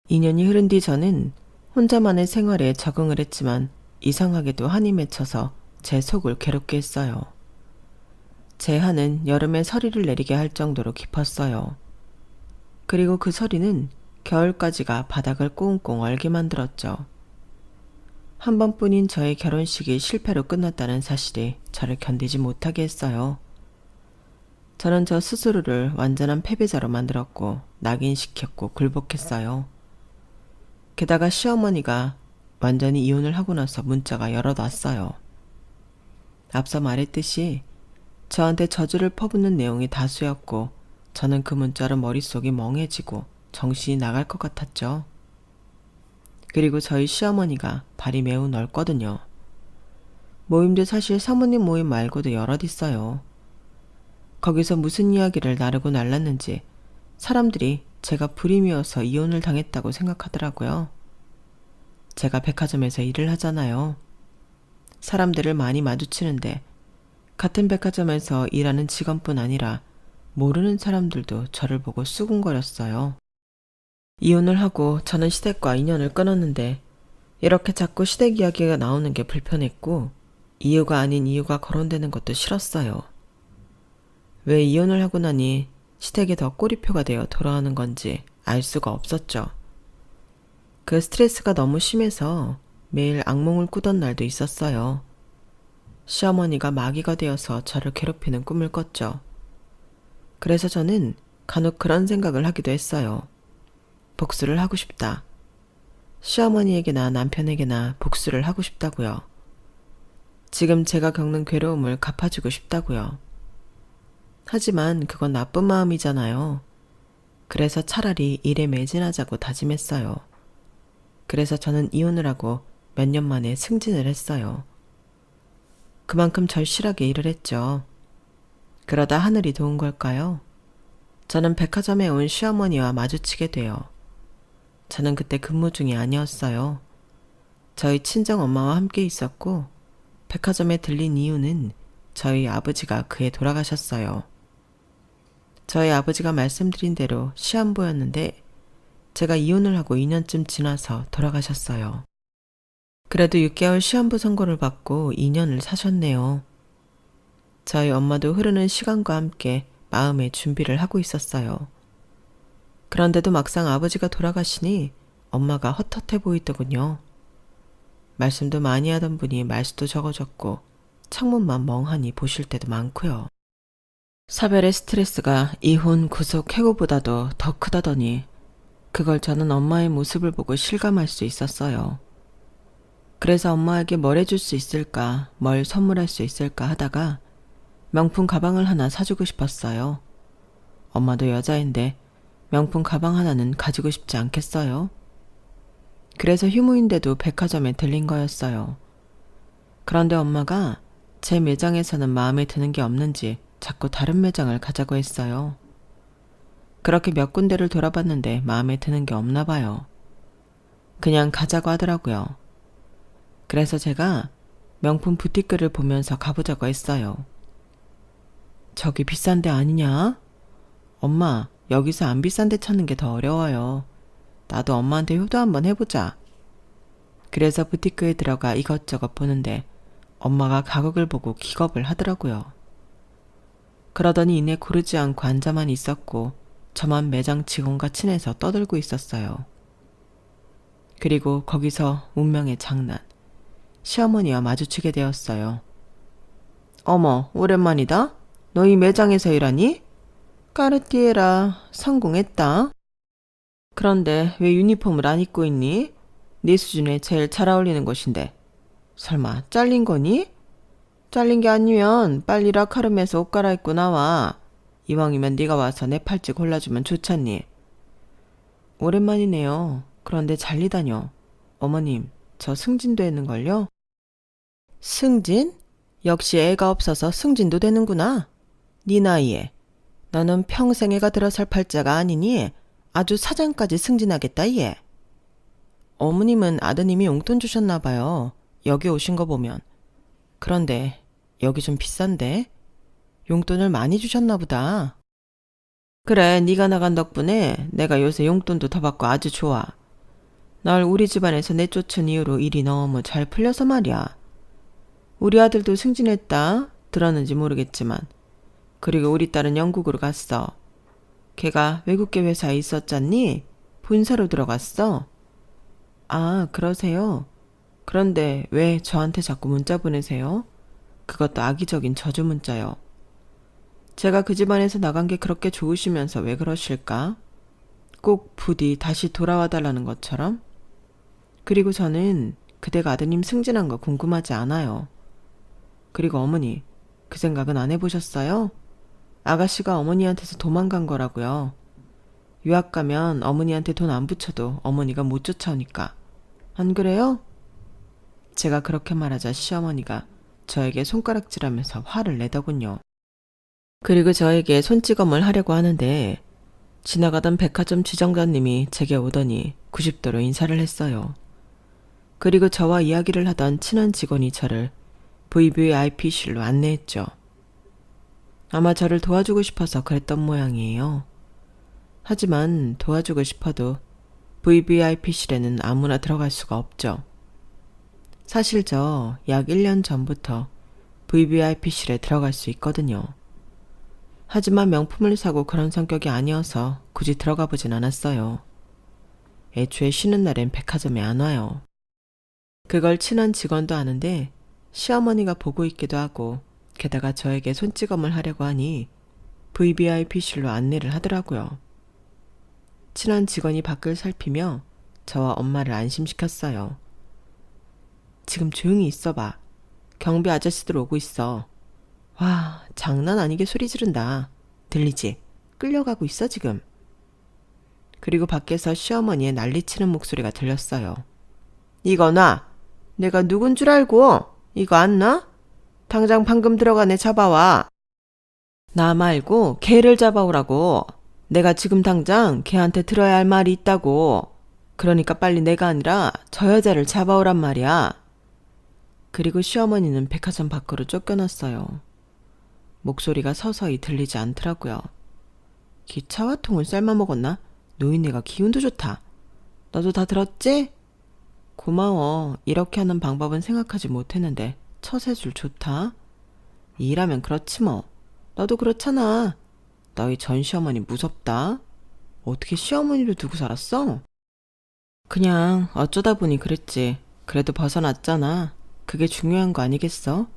2년이 흐른 뒤 저는 혼자만의 생활에 적응을 했지만 이상하게도 한이 맺혀서 제 속을 괴롭게 했어요. 제 한은 여름에 서리를 내리게 할 정도로 깊었어요. 그리고 그 서리는 겨울까지가 바닥을 꽁꽁 얼게 만들었죠. 한 번뿐인 저의 결혼식이 실패로 끝났다는 사실이 저를 견디지 못하게 했어요. 저는 저 스스로를 완전한 패배자로 만들었고 낙인시켰고 굴복했어요. 게다가 시어머니가 완전히 이혼을 하고 나서 문자가 여럿 왔어요. 앞서 말했듯이 저한테 저주를 퍼붓는 내용이 다수였고 저는 그 문자로 머릿속이 멍해지고 정신이 나갈 것 같았죠. 그리고 저희 시어머니가 발이 매우 넓거든요. 모임도 사실 사모님 모임 말고도 여럿 있어요. 거기서 무슨 이야기를 나르고 날랐는지 사람들이 제가 불임이어서 이혼을 당했다고 생각하더라고요. 제가 백화점에서 일을 하잖아요. 사람들을 많이 마주치는데 같은 백화점에서 일하는 직원뿐 아니라 모르는 사람들도 저를 보고 수군거렸어요. 이혼을 하고 저는 시댁과 인연을 끊었는데 이렇게 자꾸 시댁 이야기가 나오는 게 불편했고 이유가 아닌 이유가 거론되는 것도 싫었어요. 왜 이혼을 하고 나니 시댁이 더 꼬리표가 되어 돌아오는 건지 알 수가 없었죠. 그 스트레스가 너무 심해서 매일 악몽을 꾸던 날도 있었어요. 시어머니가 마귀가 되어서 저를 괴롭히는 꿈을 꿨죠. 그래서 저는 간혹 그런 생각을 하기도 했어요. 복수를 하고 싶다. 시어머니에게나 남편에게나 복수를 하고 싶다고요. 지금 제가 겪는 괴로움을 갚아주고 싶다고요. 하지만 그건 나쁜 마음이잖아요. 그래서 차라리 일에 매진하자고 다짐했어요. 그래서 저는 이혼을 하고 몇 년 만에 승진을 했어요. 그만큼 절실하게 일을 했죠. 그러다 하늘이 도운 걸까요? 저는 백화점에 온 시어머니와 마주치게 돼요. 저는 그때 근무 중이 아니었어요. 저희 친정엄마와 함께 있었고 백화점에 들린 이유는 저희 아버지가 그해 돌아가셨어요. 저희 아버지가 말씀드린 대로 시한부였는데 제가 이혼을 하고 2년쯤 지나서 돌아가셨어요. 그래도 6개월 시한부 선고를 받고 2년을 사셨네요. 저희 엄마도 흐르는 시간과 함께 마음의 준비를 하고 있었어요. 그런데도 막상 아버지가 돌아가시니 엄마가 헛헛해 보이더군요. 말씀도 많이 하던 분이 말수도 적어졌고 창문만 멍하니 보실 때도 많고요. 사별의 스트레스가 이혼, 구속, 해고보다도 더 크다더니 그걸 저는 엄마의 모습을 보고 실감할 수 있었어요. 그래서 엄마에게 뭘 해줄 수 있을까, 뭘 선물할 수 있을까 하다가 명품 가방을 하나 사주고 싶었어요. 엄마도 여자인데 명품 가방 하나는 가지고 싶지 않겠어요? 그래서 휴무인데도 백화점에 들린 거였어요. 그런데 엄마가 제 매장에서는 마음에 드는 게 없는지 자꾸 다른 매장을 가자고 했어요. 그렇게 몇 군데를 돌아봤는데 마음에 드는 게 없나 봐요. 그냥 가자고 하더라고요. 그래서 제가 명품 부티크를 보면서 가보자고 했어요. 저기 비싼 데 아니냐? 엄마, 여기서 안 비싼 데 찾는 게 더 어려워요. 나도 엄마한테 효도 한번 해보자. 그래서 부티크에 들어가 이것저것 보는데 엄마가 가격을 보고 기겁을 하더라고요. 그러더니 이내 고르지 않고 앉아만 있었고 저만 매장 직원과 친해서 떠들고 있었어요. 그리고 거기서 운명의 장난. 시어머니와 마주치게 되었어요. 어머, 오랜만이다. 너희 매장에서 일하니? 까르띠에라, 성공했다. 그런데 왜 유니폼을 안 입고 있니? 네 수준에 제일 잘 어울리는 곳인데. 설마 잘린 거니? 잘린 게 아니면 빨리 라카름에서 옷 갈아입고 나와. 이왕이면 네가 와서 내 팔찌 골라주면 좋잖니. 오랜만이네요. 그런데 잘리다뇨. 어머님, 저 승진도 했는걸요? 승진? 역시 애가 없어서 승진도 되는구나. 네 나이에. 너는 평생 애가 들어설 팔자가 아니니 아주 사장까지 승진하겠다 얘. 어머님은 아드님이 용돈 주셨나 봐요. 여기 오신 거 보면. 그런데 여기 좀 비싼데? 용돈을 많이 주셨나 보다. 그래, 네가 나간 덕분에 내가 요새 용돈도 더 받고 아주 좋아. 널 우리 집안에서 내쫓은 이후로 일이 너무 잘 풀려서 말이야. 우리 아들도 승진했다. 들었는지 모르겠지만. 그리고 우리 딸은 영국으로 갔어. 걔가 외국계 회사에 있었잖니? 본사로 들어갔어. 아, 그러세요? 그런데 왜 저한테 자꾸 문자 보내세요? 그것도 악의적인 저주 문자요. 제가 그 집안에서 나간 게 그렇게 좋으시면서 왜 그러실까? 꼭 부디 다시 돌아와 달라는 것처럼? 그리고 저는 그대가 아드님 승진한 거 궁금하지 않아요. 그리고 어머니, 그 생각은 안 해보셨어요? 아가씨가 어머니한테서 도망간 거라고요. 유학 가면 어머니한테 돈 안 붙여도 어머니가 못 쫓아오니까. 안 그래요? 제가 그렇게 말하자 시어머니가 저에게 손가락질하면서 화를 내더군요. 그리고 저에게 손찌검을 하려고 하는데 지나가던 백화점 지점장님이 제게 오더니 90도로 인사를 했어요. 그리고 저와 이야기를 하던 친한 직원이 저를 VVIP실로 안내했죠. 아마 저를 도와주고 싶어서 그랬던 모양이에요. 하지만 도와주고 싶어도 VVIP실에는 아무나 들어갈 수가 없죠. 사실 저 약 1년 전부터 VVIP실에 들어갈 수 있거든요. 하지만 명품을 사고 그런 성격이 아니어서 굳이 들어가 보진 않았어요. 애초에 쉬는 날엔 백화점에 안 와요. 그걸 친한 직원도 아는데 시어머니가 보고 있기도 하고 게다가 저에게 손찌검을 하려고 하니 VVIP실로 안내를 하더라고요. 친한 직원이 밖을 살피며 저와 엄마를 안심시켰어요. 지금 조용히 있어봐. 경비 아저씨들 오고 있어. 와, 장난 아니게 소리 지른다. 들리지? 끌려가고 있어 지금. 그리고 밖에서 시어머니의 난리치는 목소리가 들렸어요. 이거 놔. 내가 누군 줄 알고? 이거 안 놔? 당장 방금 들어간 애 잡아와. 나 말고 걔를 잡아오라고. 내가 지금 당장 걔한테 들어야 할 말이 있다고. 그러니까 빨리 내가 아니라 저 여자를 잡아오란 말이야. 그리고 시어머니는 백화점 밖으로 쫓겨났어요. 목소리가 서서히 들리지 않더라고요. 기차와 통을 삶아 먹었나? 노인네가 기운도 좋다. 너도 다 들었지? 고마워. 이렇게 하는 방법은 생각하지 못했는데 처세술 좋다. 일하면 그렇지 뭐. 너도 그렇잖아. 너희 전 시어머니 무섭다. 어떻게 시어머니를 두고 살았어? 그냥 어쩌다 보니 그랬지. 그래도 벗어났잖아. 그게 중요한 거 아니겠어?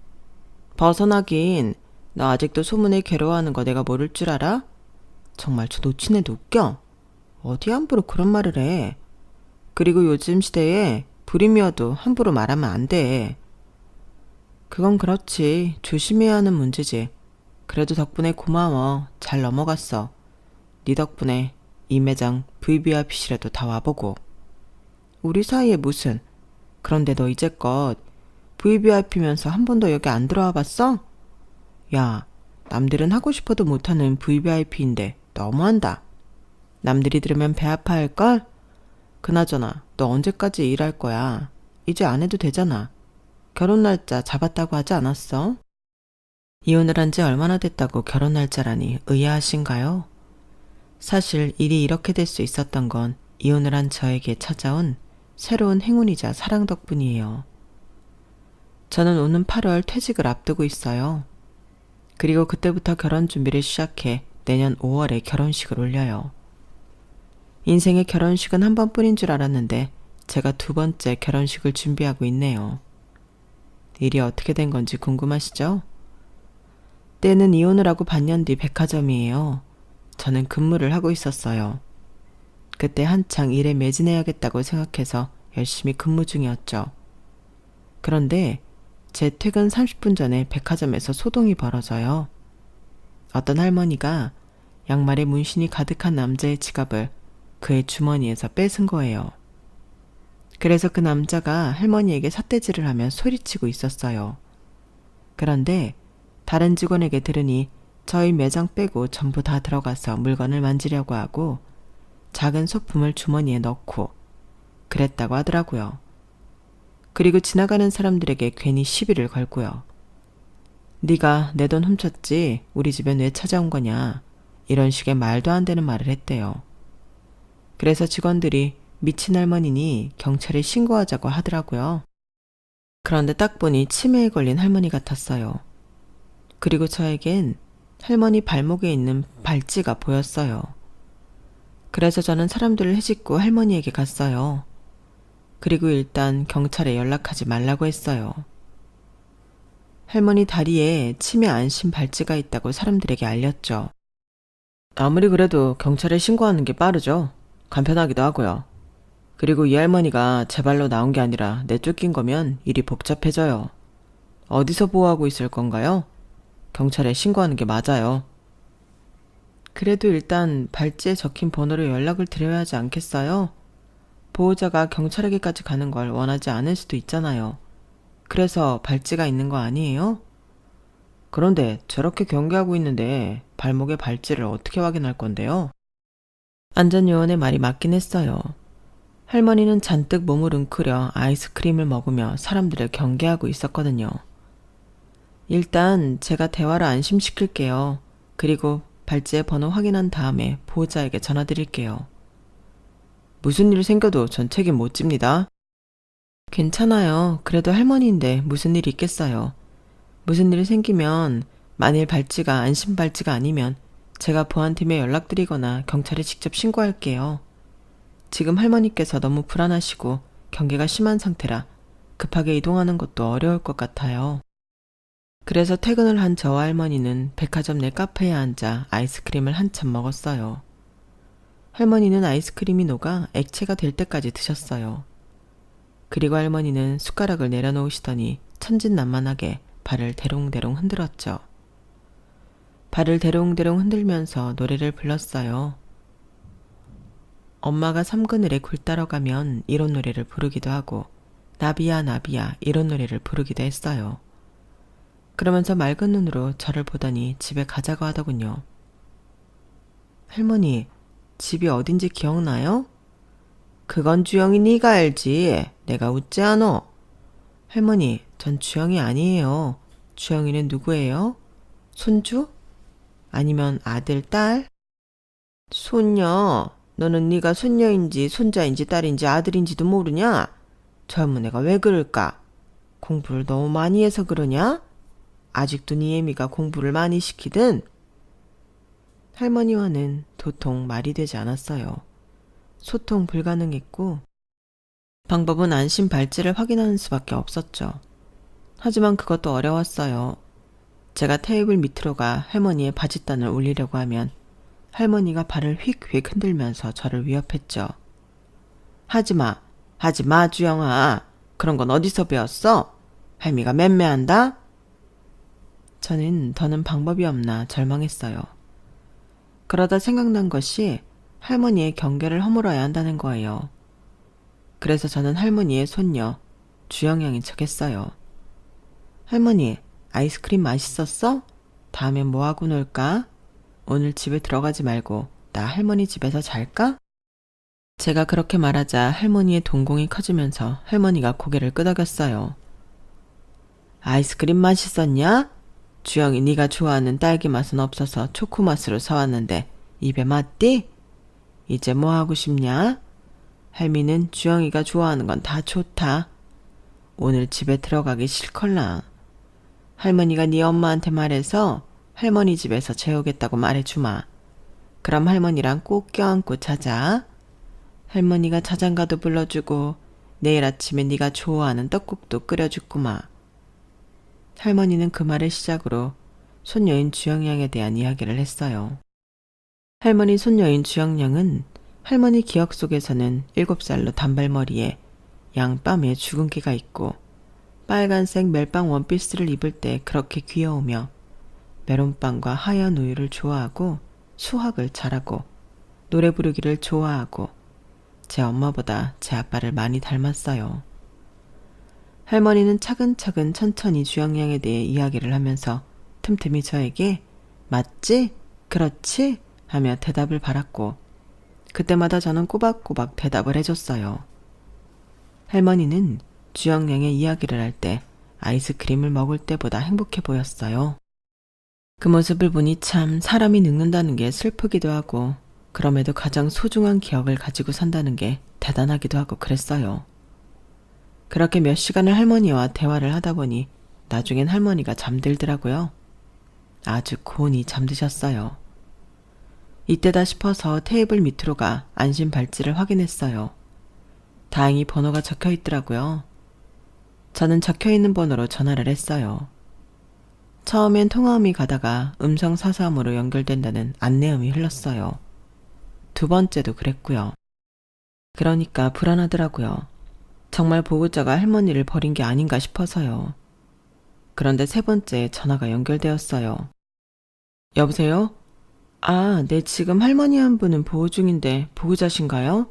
벗어나긴. 너 아직도 소문에 괴로워하는 거 내가 모를 줄 알아? 정말 저 놓친 애도 웃겨. 어디 함부로 그런 말을 해. 그리고 요즘 시대에 불임이어도 함부로 말하면 안 돼. 그건 그렇지. 조심해야 하는 문제지. 그래도 덕분에 고마워. 잘 넘어갔어. 네 덕분에 이 매장 VVIP실에도 다 와보고. 우리 사이에 무슨. 그런데 너 이제껏 VVIP면서 한 번도 여기 안 들어와 봤어? 야, 남들은 하고 싶어도 못하는 VVIP인데 너무한다. 남들이 들으면 배 아파할걸? 그나저나 너 언제까지 일할 거야? 이제 안 해도 되잖아. 결혼 날짜 잡았다고 하지 않았어? 이혼을 한 지 얼마나 됐다고 결혼 날짜라니 의아하신가요? 사실 일이 이렇게 될 수 있었던 건 이혼을 한 저에게 찾아온 새로운 행운이자 사랑 덕분이에요. 저는 오는 8월 퇴직을 앞두고 있어요. 그리고 그때부터 결혼 준비를 시작해 내년 5월에 결혼식을 올려요. 인생의 결혼식은 한 번뿐인 줄 알았는데 제가 두 번째 결혼식을 준비하고 있네요. 일이 어떻게 된 건지 궁금하시죠? 때는 이혼을 하고 반년 뒤 백화점이에요. 저는 근무를 하고 있었어요. 그때 한창 일에 매진해야겠다고 생각해서 열심히 근무 중이었죠. 그런데 제 퇴근 30분 전에 백화점에서 소동이 벌어져요. 어떤 할머니가 양말에 문신이 가득한 남자의 지갑을 그의 주머니에서 뺏은 거예요. 그래서 그 남자가 할머니에게 삿대질을 하며 소리치고 있었어요. 그런데 다른 직원에게 들으니 저희 매장 빼고 전부 다 들어가서 물건을 만지려고 하고 작은 소품을 주머니에 넣고 그랬다고 하더라고요. 그리고 지나가는 사람들에게 괜히 시비를 걸고요. 네가 내 돈 훔쳤지 우리 집엔 왜 찾아온 거냐 이런 식의 말도 안 되는 말을 했대요. 그래서 직원들이 미친 할머니니 경찰에 신고하자고 하더라고요. 그런데 딱 보니 치매에 걸린 할머니 같았어요. 그리고 저에겐 할머니 발목에 있는 발찌가 보였어요. 그래서 저는 사람들을 헤집고 할머니에게 갔어요. 그리고 일단 경찰에 연락하지 말라고 했어요. 할머니 다리에 치매 안심 발찌가 있다고 사람들에게 알렸죠. 아무리 그래도 경찰에 신고하는 게 빠르죠. 간편하기도 하고요. 그리고 이 할머니가 제 발로 나온 게 아니라 내쫓긴 거면 일이 복잡해져요. 어디서 보호하고 있을 건가요? 경찰에 신고하는 게 맞아요. 그래도 일단 발찌에 적힌 번호로 연락을 드려야 하지 않겠어요? 보호자가 경찰에게까지 가는 걸 원하지 않을 수도 있잖아요. 그래서 발찌가 있는 거 아니에요? 그런데 저렇게 경계하고 있는데 발목에 발찌를 어떻게 확인할 건데요? 안전요원의 말이 맞긴 했어요. 할머니는 잔뜩 몸을 웅크려 아이스크림을 먹으며 사람들을 경계하고 있었거든요. 일단 제가 대화를 안심시킬게요. 그리고 발찌의 번호 확인한 다음에 보호자에게 전화드릴게요. 무슨 일 생겨도 전 책임 못 집니다. 괜찮아요. 그래도 할머니인데 무슨 일이 있겠어요. 무슨 일이 생기면 만일 발찌가 안심 발찌가 아니면 제가 보안팀에 연락드리거나 경찰에 직접 신고할게요. 지금 할머니께서 너무 불안하시고 경계가 심한 상태라 급하게 이동하는 것도 어려울 것 같아요. 그래서 퇴근을 한 저와 할머니는 백화점 내 카페에 앉아 아이스크림을 한참 먹었어요. 할머니는 아이스크림이 녹아 액체가 될 때까지 드셨어요. 그리고 할머니는 숟가락을 내려놓으시더니 천진난만하게 발을 대롱대롱 흔들었죠. 발을 대롱대롱 흔들면서 노래를 불렀어요. 엄마가 섬그늘에 굴 따러 가면 이런 노래를 부르기도 하고 나비야 나비야 이런 노래를 부르기도 했어요. 그러면서 맑은 눈으로 저를 보더니 집에 가자고 하더군요. 할머니, 집이 어딘지 기억나요? 그건 주영이 네가 알지. 내가 웃지 않어. 할머니, 전 주영이 아니에요. 주영이는 누구예요? 손주? 아니면 아들, 딸? 손녀. 너는 네가 손녀인지 손자인지 딸인지 아들인지도 모르냐? 젊은 애가 왜 그럴까? 공부를 너무 많이 해서 그러냐? 아직도 네 애미가 공부를 많이 시키든? 할머니와는 도통 말이 되지 않았어요. 소통 불가능했고 방법은 안심 발찌를 확인하는 수밖에 없었죠. 하지만 그것도 어려웠어요. 제가 테이블 밑으로 가 할머니의 바짓단을 올리려고 하면 할머니가 발을 휙휙 흔들면서 저를 위협했죠. 하지마, 하지마 주영아. 그런 건 어디서 배웠어? 할미가 맴매한다? 저는 더는 방법이 없나 절망했어요. 그러다 생각난 것이 할머니의 경계를 허물어야 한다는 거예요. 그래서 저는 할머니의 손녀 주영양인 척했어요. 할머니, 아이스크림 맛있었어? 다음엔 뭐하고 놀까? 오늘 집에 들어가지 말고 나 할머니 집에서 잘까? 제가 그렇게 말하자 할머니의 동공이 커지면서 할머니가 고개를 끄덕였어요. 아이스크림 맛있었냐? 주영이 네가 좋아하는 딸기 맛은 없어서 초코 맛으로 사왔는데 입에 맞디? 이제 뭐 하고 싶냐? 할미는 주영이가 좋아하는 건 다 좋다. 오늘 집에 들어가기 싫걸랑. 할머니가 네 엄마한테 말해서 할머니 집에서 재우겠다고 말해주마. 그럼 할머니랑 꼭 껴안고 자자. 할머니가 자장가도 불러주고 내일 아침에 네가 좋아하는 떡국도 끓여주구마. 할머니는 그 말을 시작으로 손녀인 주영양에 대한 이야기를 했어요. 할머니 손녀인 주영양은 할머니 기억 속에서는 7살로 단발머리에 양뺨에 주근깨가 있고 빨간색 멜빵 원피스를 입을 때 그렇게 귀여우며 메론빵과 하얀 우유를 좋아하고 수학을 잘하고 노래 부르기를 좋아하고 제 엄마보다 제 아빠를 많이 닮았어요. 할머니는 차근차근 천천히 주영양에 대해 이야기를 하면서 틈틈이 저에게 맞지? 그렇지? 하며 대답을 바랐고 그때마다 저는 꼬박꼬박 대답을 해줬어요. 할머니는 주영양의 이야기를 할 때 아이스크림을 먹을 때보다 행복해 보였어요. 그 모습을 보니 참 사람이 늙는다는 게 슬프기도 하고 그럼에도 가장 소중한 기억을 가지고 산다는 게 대단하기도 하고 그랬어요. 그렇게 몇 시간을 할머니와 대화를 하다 보니 나중엔 할머니가 잠들더라고요. 아주 고온히 잠드셨어요. 이때다 싶어서 테이블 밑으로 가 안심 발찌를 확인했어요. 다행히 번호가 적혀 있더라고요. 저는 적혀 있는 번호로 전화를 했어요. 처음엔 통화음이 가다가 음성 사서음으로 연결된다는 안내음이 흘렀어요. 두 번째도 그랬고요. 그러니까 불안하더라고요. 정말 보호자가 할머니를 버린 게 아닌가 싶어서요. 그런데 세 번째 전화가 연결되었어요. 여보세요? 아, 네, 지금 할머니 한 분은 보호 중인데 보호자신가요?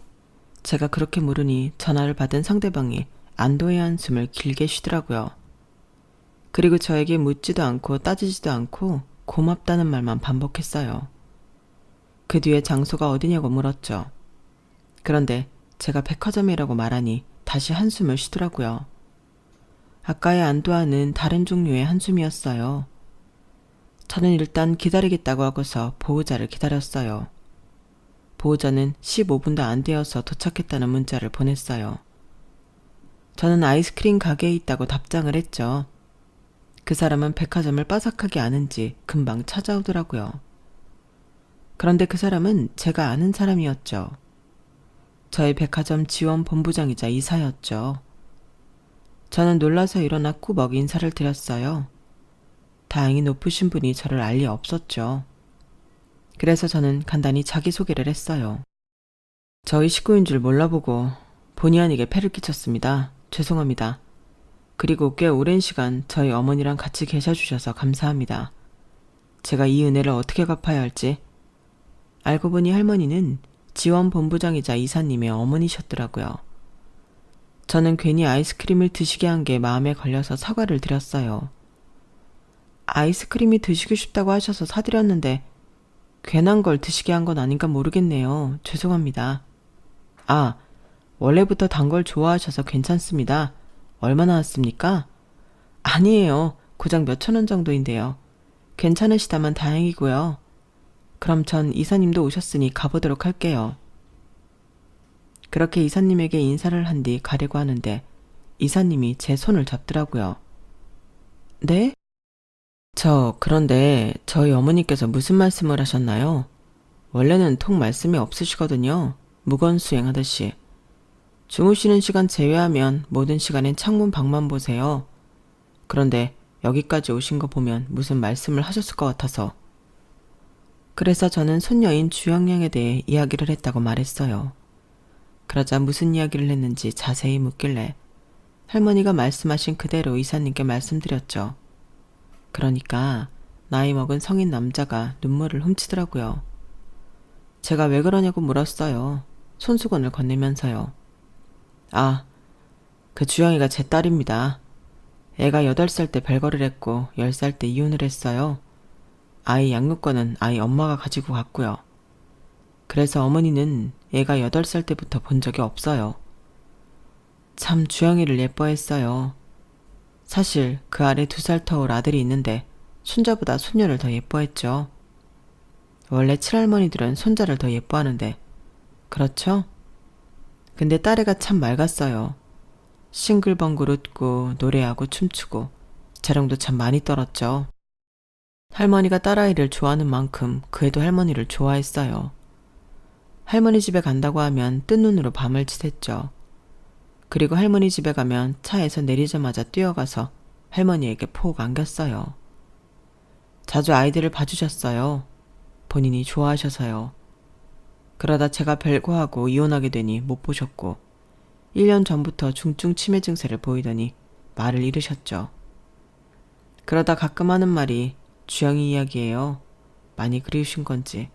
제가 그렇게 물으니 전화를 받은 상대방이 안도의 한숨을 길게 쉬더라고요. 그리고 저에게 묻지도 않고 따지지도 않고 고맙다는 말만 반복했어요. 그 뒤에 장소가 어디냐고 물었죠. 그런데 제가 백화점이라고 말하니 다시 한숨을 쉬더라고요. 아까의 안도와는 다른 종류의 한숨이었어요. 저는 일단 기다리겠다고 하고서 보호자를 기다렸어요. 보호자는 15분도 안 되어서 도착했다는 문자를 보냈어요. 저는 아이스크림 가게에 있다고 답장을 했죠. 그 사람은 백화점을 빠삭하게 아는지 금방 찾아오더라고요. 그런데 그 사람은 제가 아는 사람이었죠. 저희 백화점 지원 본부장이자 이사였죠. 저는 놀라서 일어나 꾸벅 인사를 드렸어요. 다행히 높으신 분이 저를 알 리 없었죠. 그래서 저는 간단히 자기소개를 했어요. 저희 식구인 줄 몰라보고 본의 아니게 패를 끼쳤습니다. 죄송합니다. 그리고 꽤 오랜 시간 저희 어머니랑 같이 계셔주셔서 감사합니다. 제가 이 은혜를 어떻게 갚아야 할지. 알고 보니 할머니는 지원본부장이자 이사님의 어머니셨더라고요. 저는 괜히 아이스크림을 드시게 한 게 마음에 걸려서 사과를 드렸어요. 아이스크림이 드시고 싶다고 하셔서 사드렸는데 괜한 걸 드시게 한 건 아닌가 모르겠네요. 죄송합니다. 아, 원래부터 단 걸 좋아하셔서 괜찮습니다. 얼마나 왔습니까? 아니에요. 고작 몇천 원 정도인데요. 괜찮으시다면 다행이고요. 그럼 전 이사님도 오셨으니 가보도록 할게요. 그렇게 이사님에게 인사를 한 뒤 가려고 하는데 이사님이 제 손을 잡더라고요. 네? 그런데 저희 어머니께서 무슨 말씀을 하셨나요? 원래는 통 말씀이 없으시거든요. 무건수행 하듯이. 주무시는 시간 제외하면 모든 시간엔 창문 밖만 보세요. 그런데 여기까지 오신 거 보면 무슨 말씀을 하셨을 것 같아서. 그래서 저는 손녀인 주영양에 대해 이야기를 했다고 말했어요. 그러자 무슨 이야기를 했는지 자세히 묻길래 할머니가 말씀하신 그대로 이사님께 말씀드렸죠. 그러니까 나이 먹은 성인 남자가 눈물을 훔치더라고요. 제가 왜 그러냐고 물었어요. 손수건을 건네면서요. 아, 그 주영이가 제 딸입니다. 애가 8살 때 별거를 했고 10살 때 이혼을 했어요. 아이 양육권은 아이 엄마가 가지고 갔고요. 그래서 어머니는 애가 8살 때부터 본 적이 없어요. 참 주영이를 예뻐했어요. 사실 그 아래 2살 터울 아들이 있는데 손자보다 손녀를 더 예뻐했죠. 원래 친할머니들은 손자를 더 예뻐하는데 그렇죠? 근데 딸애가 참 맑았어요. 싱글벙글 웃고 노래하고 춤추고 재롱도 참 많이 떨었죠. 할머니가 딸아이를 좋아하는 만큼 그 애도 할머니를 좋아했어요. 할머니 집에 간다고 하면 뜬 눈으로 밤을 지샜죠. 그리고 할머니 집에 가면 차에서 내리자마자 뛰어가서 할머니에게 폭 안겼어요. 자주 아이들을 봐주셨어요. 본인이 좋아하셔서요. 그러다 제가 별거하고 이혼하게 되니 못 보셨고 1년 전부터 중증 치매 증세를 보이더니 말을 잃으셨죠. 그러다 가끔 하는 말이 주영이 이야기예요. 많이 그리우신 건지.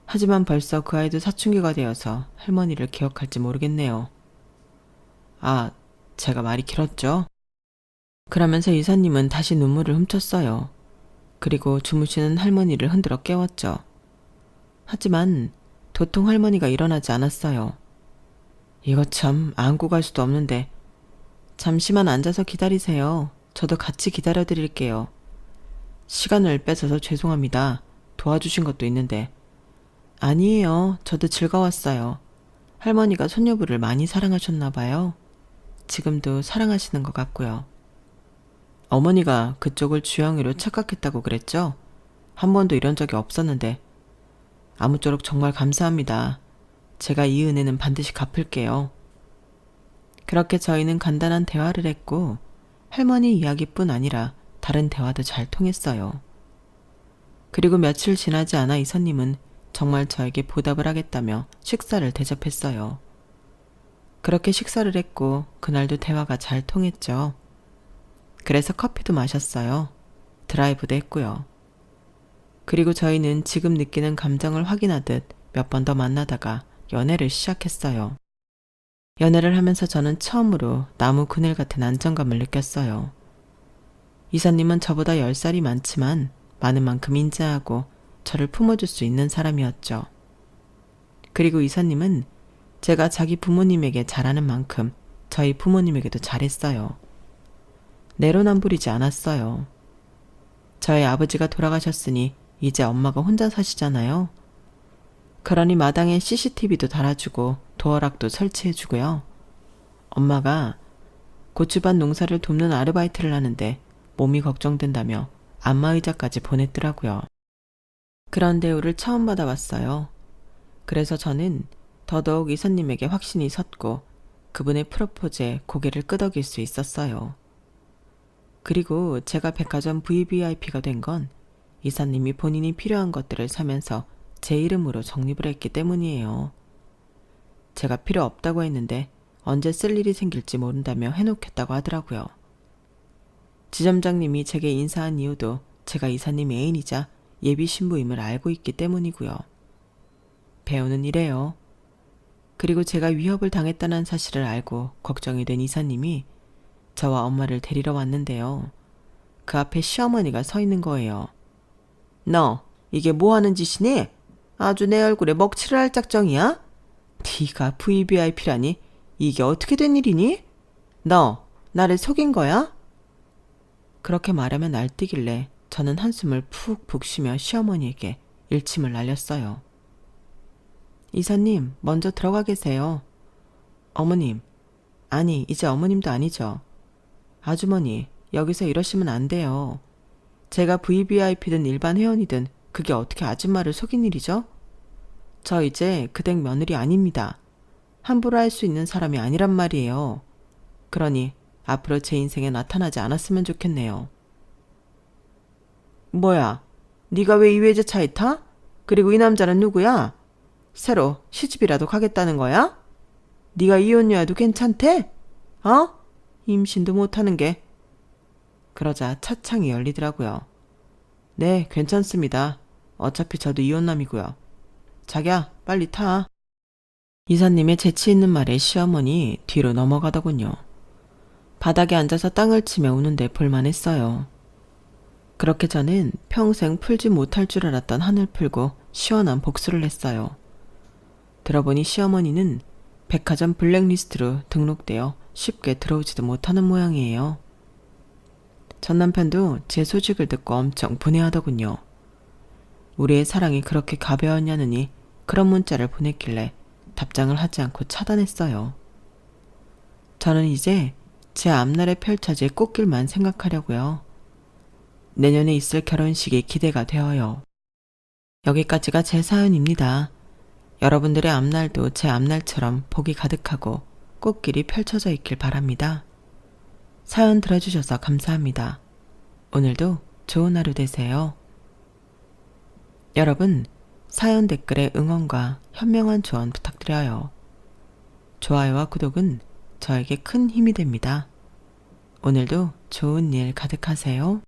하지만 벌써 그 아이도 사춘기가 되어서 할머니를 기억할지 모르겠네요. 아, 제가 말이 길었죠? 그러면서 이사님은 다시 눈물을 훔쳤어요. 그리고 주무시는 할머니를 흔들어 깨웠죠. 하지만 도통 할머니가 일어나지 않았어요. 이거 참 안고 갈 수도 없는데 잠시만 앉아서 기다리세요. 저도 같이 기다려드릴게요. 시간을 뺏어서 죄송합니다. 도와주신 것도 있는데. 아니에요. 저도 즐거웠어요. 할머니가 손녀부를 많이 사랑하셨나 봐요. 지금도 사랑하시는 것 같고요. 어머니가 그쪽을 주영이로 착각했다고 그랬죠? 한 번도 이런 적이 없었는데. 아무쪼록 정말 감사합니다. 제가 이 은혜는 반드시 갚을게요. 그렇게 저희는 간단한 대화를 했고 할머니 이야기뿐 아니라 다른 대화도 잘 통했어요. 그리고 며칠 지나지 않아 이사님은 정말 저에게 보답을 하겠다며 식사를 대접했어요. 그렇게 식사를 했고 그날도 대화가 잘 통했죠. 그래서 커피도 마셨어요. 드라이브도 했고요. 그리고 저희는 지금 느끼는 감정을 확인하듯 몇 번 더 만나다가 연애를 시작했어요. 연애를 하면서 저는 처음으로 나무 그늘 같은 안정감을 느꼈어요. 이사님은 저보다 10살이 많지만 많은 만큼 인자하고 저를 품어줄 수 있는 사람이었죠. 그리고 이사님은 제가 자기 부모님에게 잘하는 만큼 저희 부모님에게도 잘했어요. 내로남불이지 않았어요. 저희 아버지가 돌아가셨으니 이제 엄마가 혼자 사시잖아요. 그러니 마당에 CCTV도 달아주고 도어락도 설치해주고요. 엄마가 고추밭 농사를 돕는 아르바이트를 하는데 몸이 걱정된다며 안마의자까지 보냈더라고요. 그런 대우를 처음 받아봤어요. 그래서 저는 더더욱 이사님에게 확신이 섰고 그분의 프로포즈에 고개를 끄덕일 수 있었어요. 그리고 제가 백화점 VVIP가 된 건 이사님이 본인이 필요한 것들을 사면서 제 이름으로 적립을 했기 때문이에요. 제가 필요 없다고 했는데 언제 쓸 일이 생길지 모른다며 해놓겠다고 하더라고요. 지점장님이 제게 인사한 이유도 제가 이사님 애인이자 예비 신부임을 알고 있기 때문이고요. 배우는 이래요. 그리고 제가 위협을 당했다는 사실을 알고 걱정이 된 이사님이 저와 엄마를 데리러 왔는데요. 그 앞에 시어머니가 서 있는 거예요. 너 이게 뭐 하는 짓이니? 아주 내 얼굴에 먹칠을 할 작정이야? 네가 VVIP라니? 이게 어떻게 된 일이니? 너 나를 속인 거야? 그렇게 말하며 날뛰길래 저는 한숨을 푹푹 쉬며 시어머니에게 일침을 날렸어요. 이사님, 먼저 들어가 계세요. 어머님, 아니 이제 어머님도 아니죠. 아주머니, 여기서 이러시면 안 돼요. 제가 VVIP든 일반 회원이든 그게 어떻게 아줌마를 속인 일이죠? 저 이제 그댁 며느리 아닙니다. 함부로 할 수 있는 사람이 아니란 말이에요. 그러니 앞으로 제 인생에 나타나지 않았으면 좋겠네요. 뭐야? 네가 왜 이 외제차에 타? 그리고 이 남자는 누구야? 새로 시집이라도 가겠다는 거야? 네가 이혼녀여도 괜찮대? 어? 임신도 못하는 게. 그러자 차창이 열리더라고요. 네, 괜찮습니다. 어차피 저도 이혼남이고요. 자기야, 빨리 타. 이사님의 재치 있는 말에 시어머니 뒤로 넘어가더군요. 바닥에 앉아서 땅을 치며 우는데 볼만했어요. 그렇게 저는 평생 풀지 못할 줄 알았던 한을 풀고 시원한 복수를 했어요. 들어보니 시어머니는 백화점 블랙리스트로 등록되어 쉽게 들어오지도 못하는 모양이에요. 전 남편도 제 소식을 듣고 엄청 분해하더군요. 우리의 사랑이 그렇게 가벼웠냐느니 그런 문자를 보냈길래 답장을 하지 않고 차단했어요. 저는 이제 제 앞날에 펼쳐질 꽃길만 생각하려고요. 내년에 있을 결혼식이 기대가 되어요. 여기까지가 제 사연입니다. 여러분들의 앞날도 제 앞날처럼 복이 가득하고 꽃길이 펼쳐져 있길 바랍니다. 사연 들어주셔서 감사합니다. 오늘도 좋은 하루 되세요. 여러분, 사연 댓글에 응원과 현명한 조언 부탁드려요. 좋아요와 구독은 저에게 큰 힘이 됩니다. 오늘도 좋은 일 가득하세요.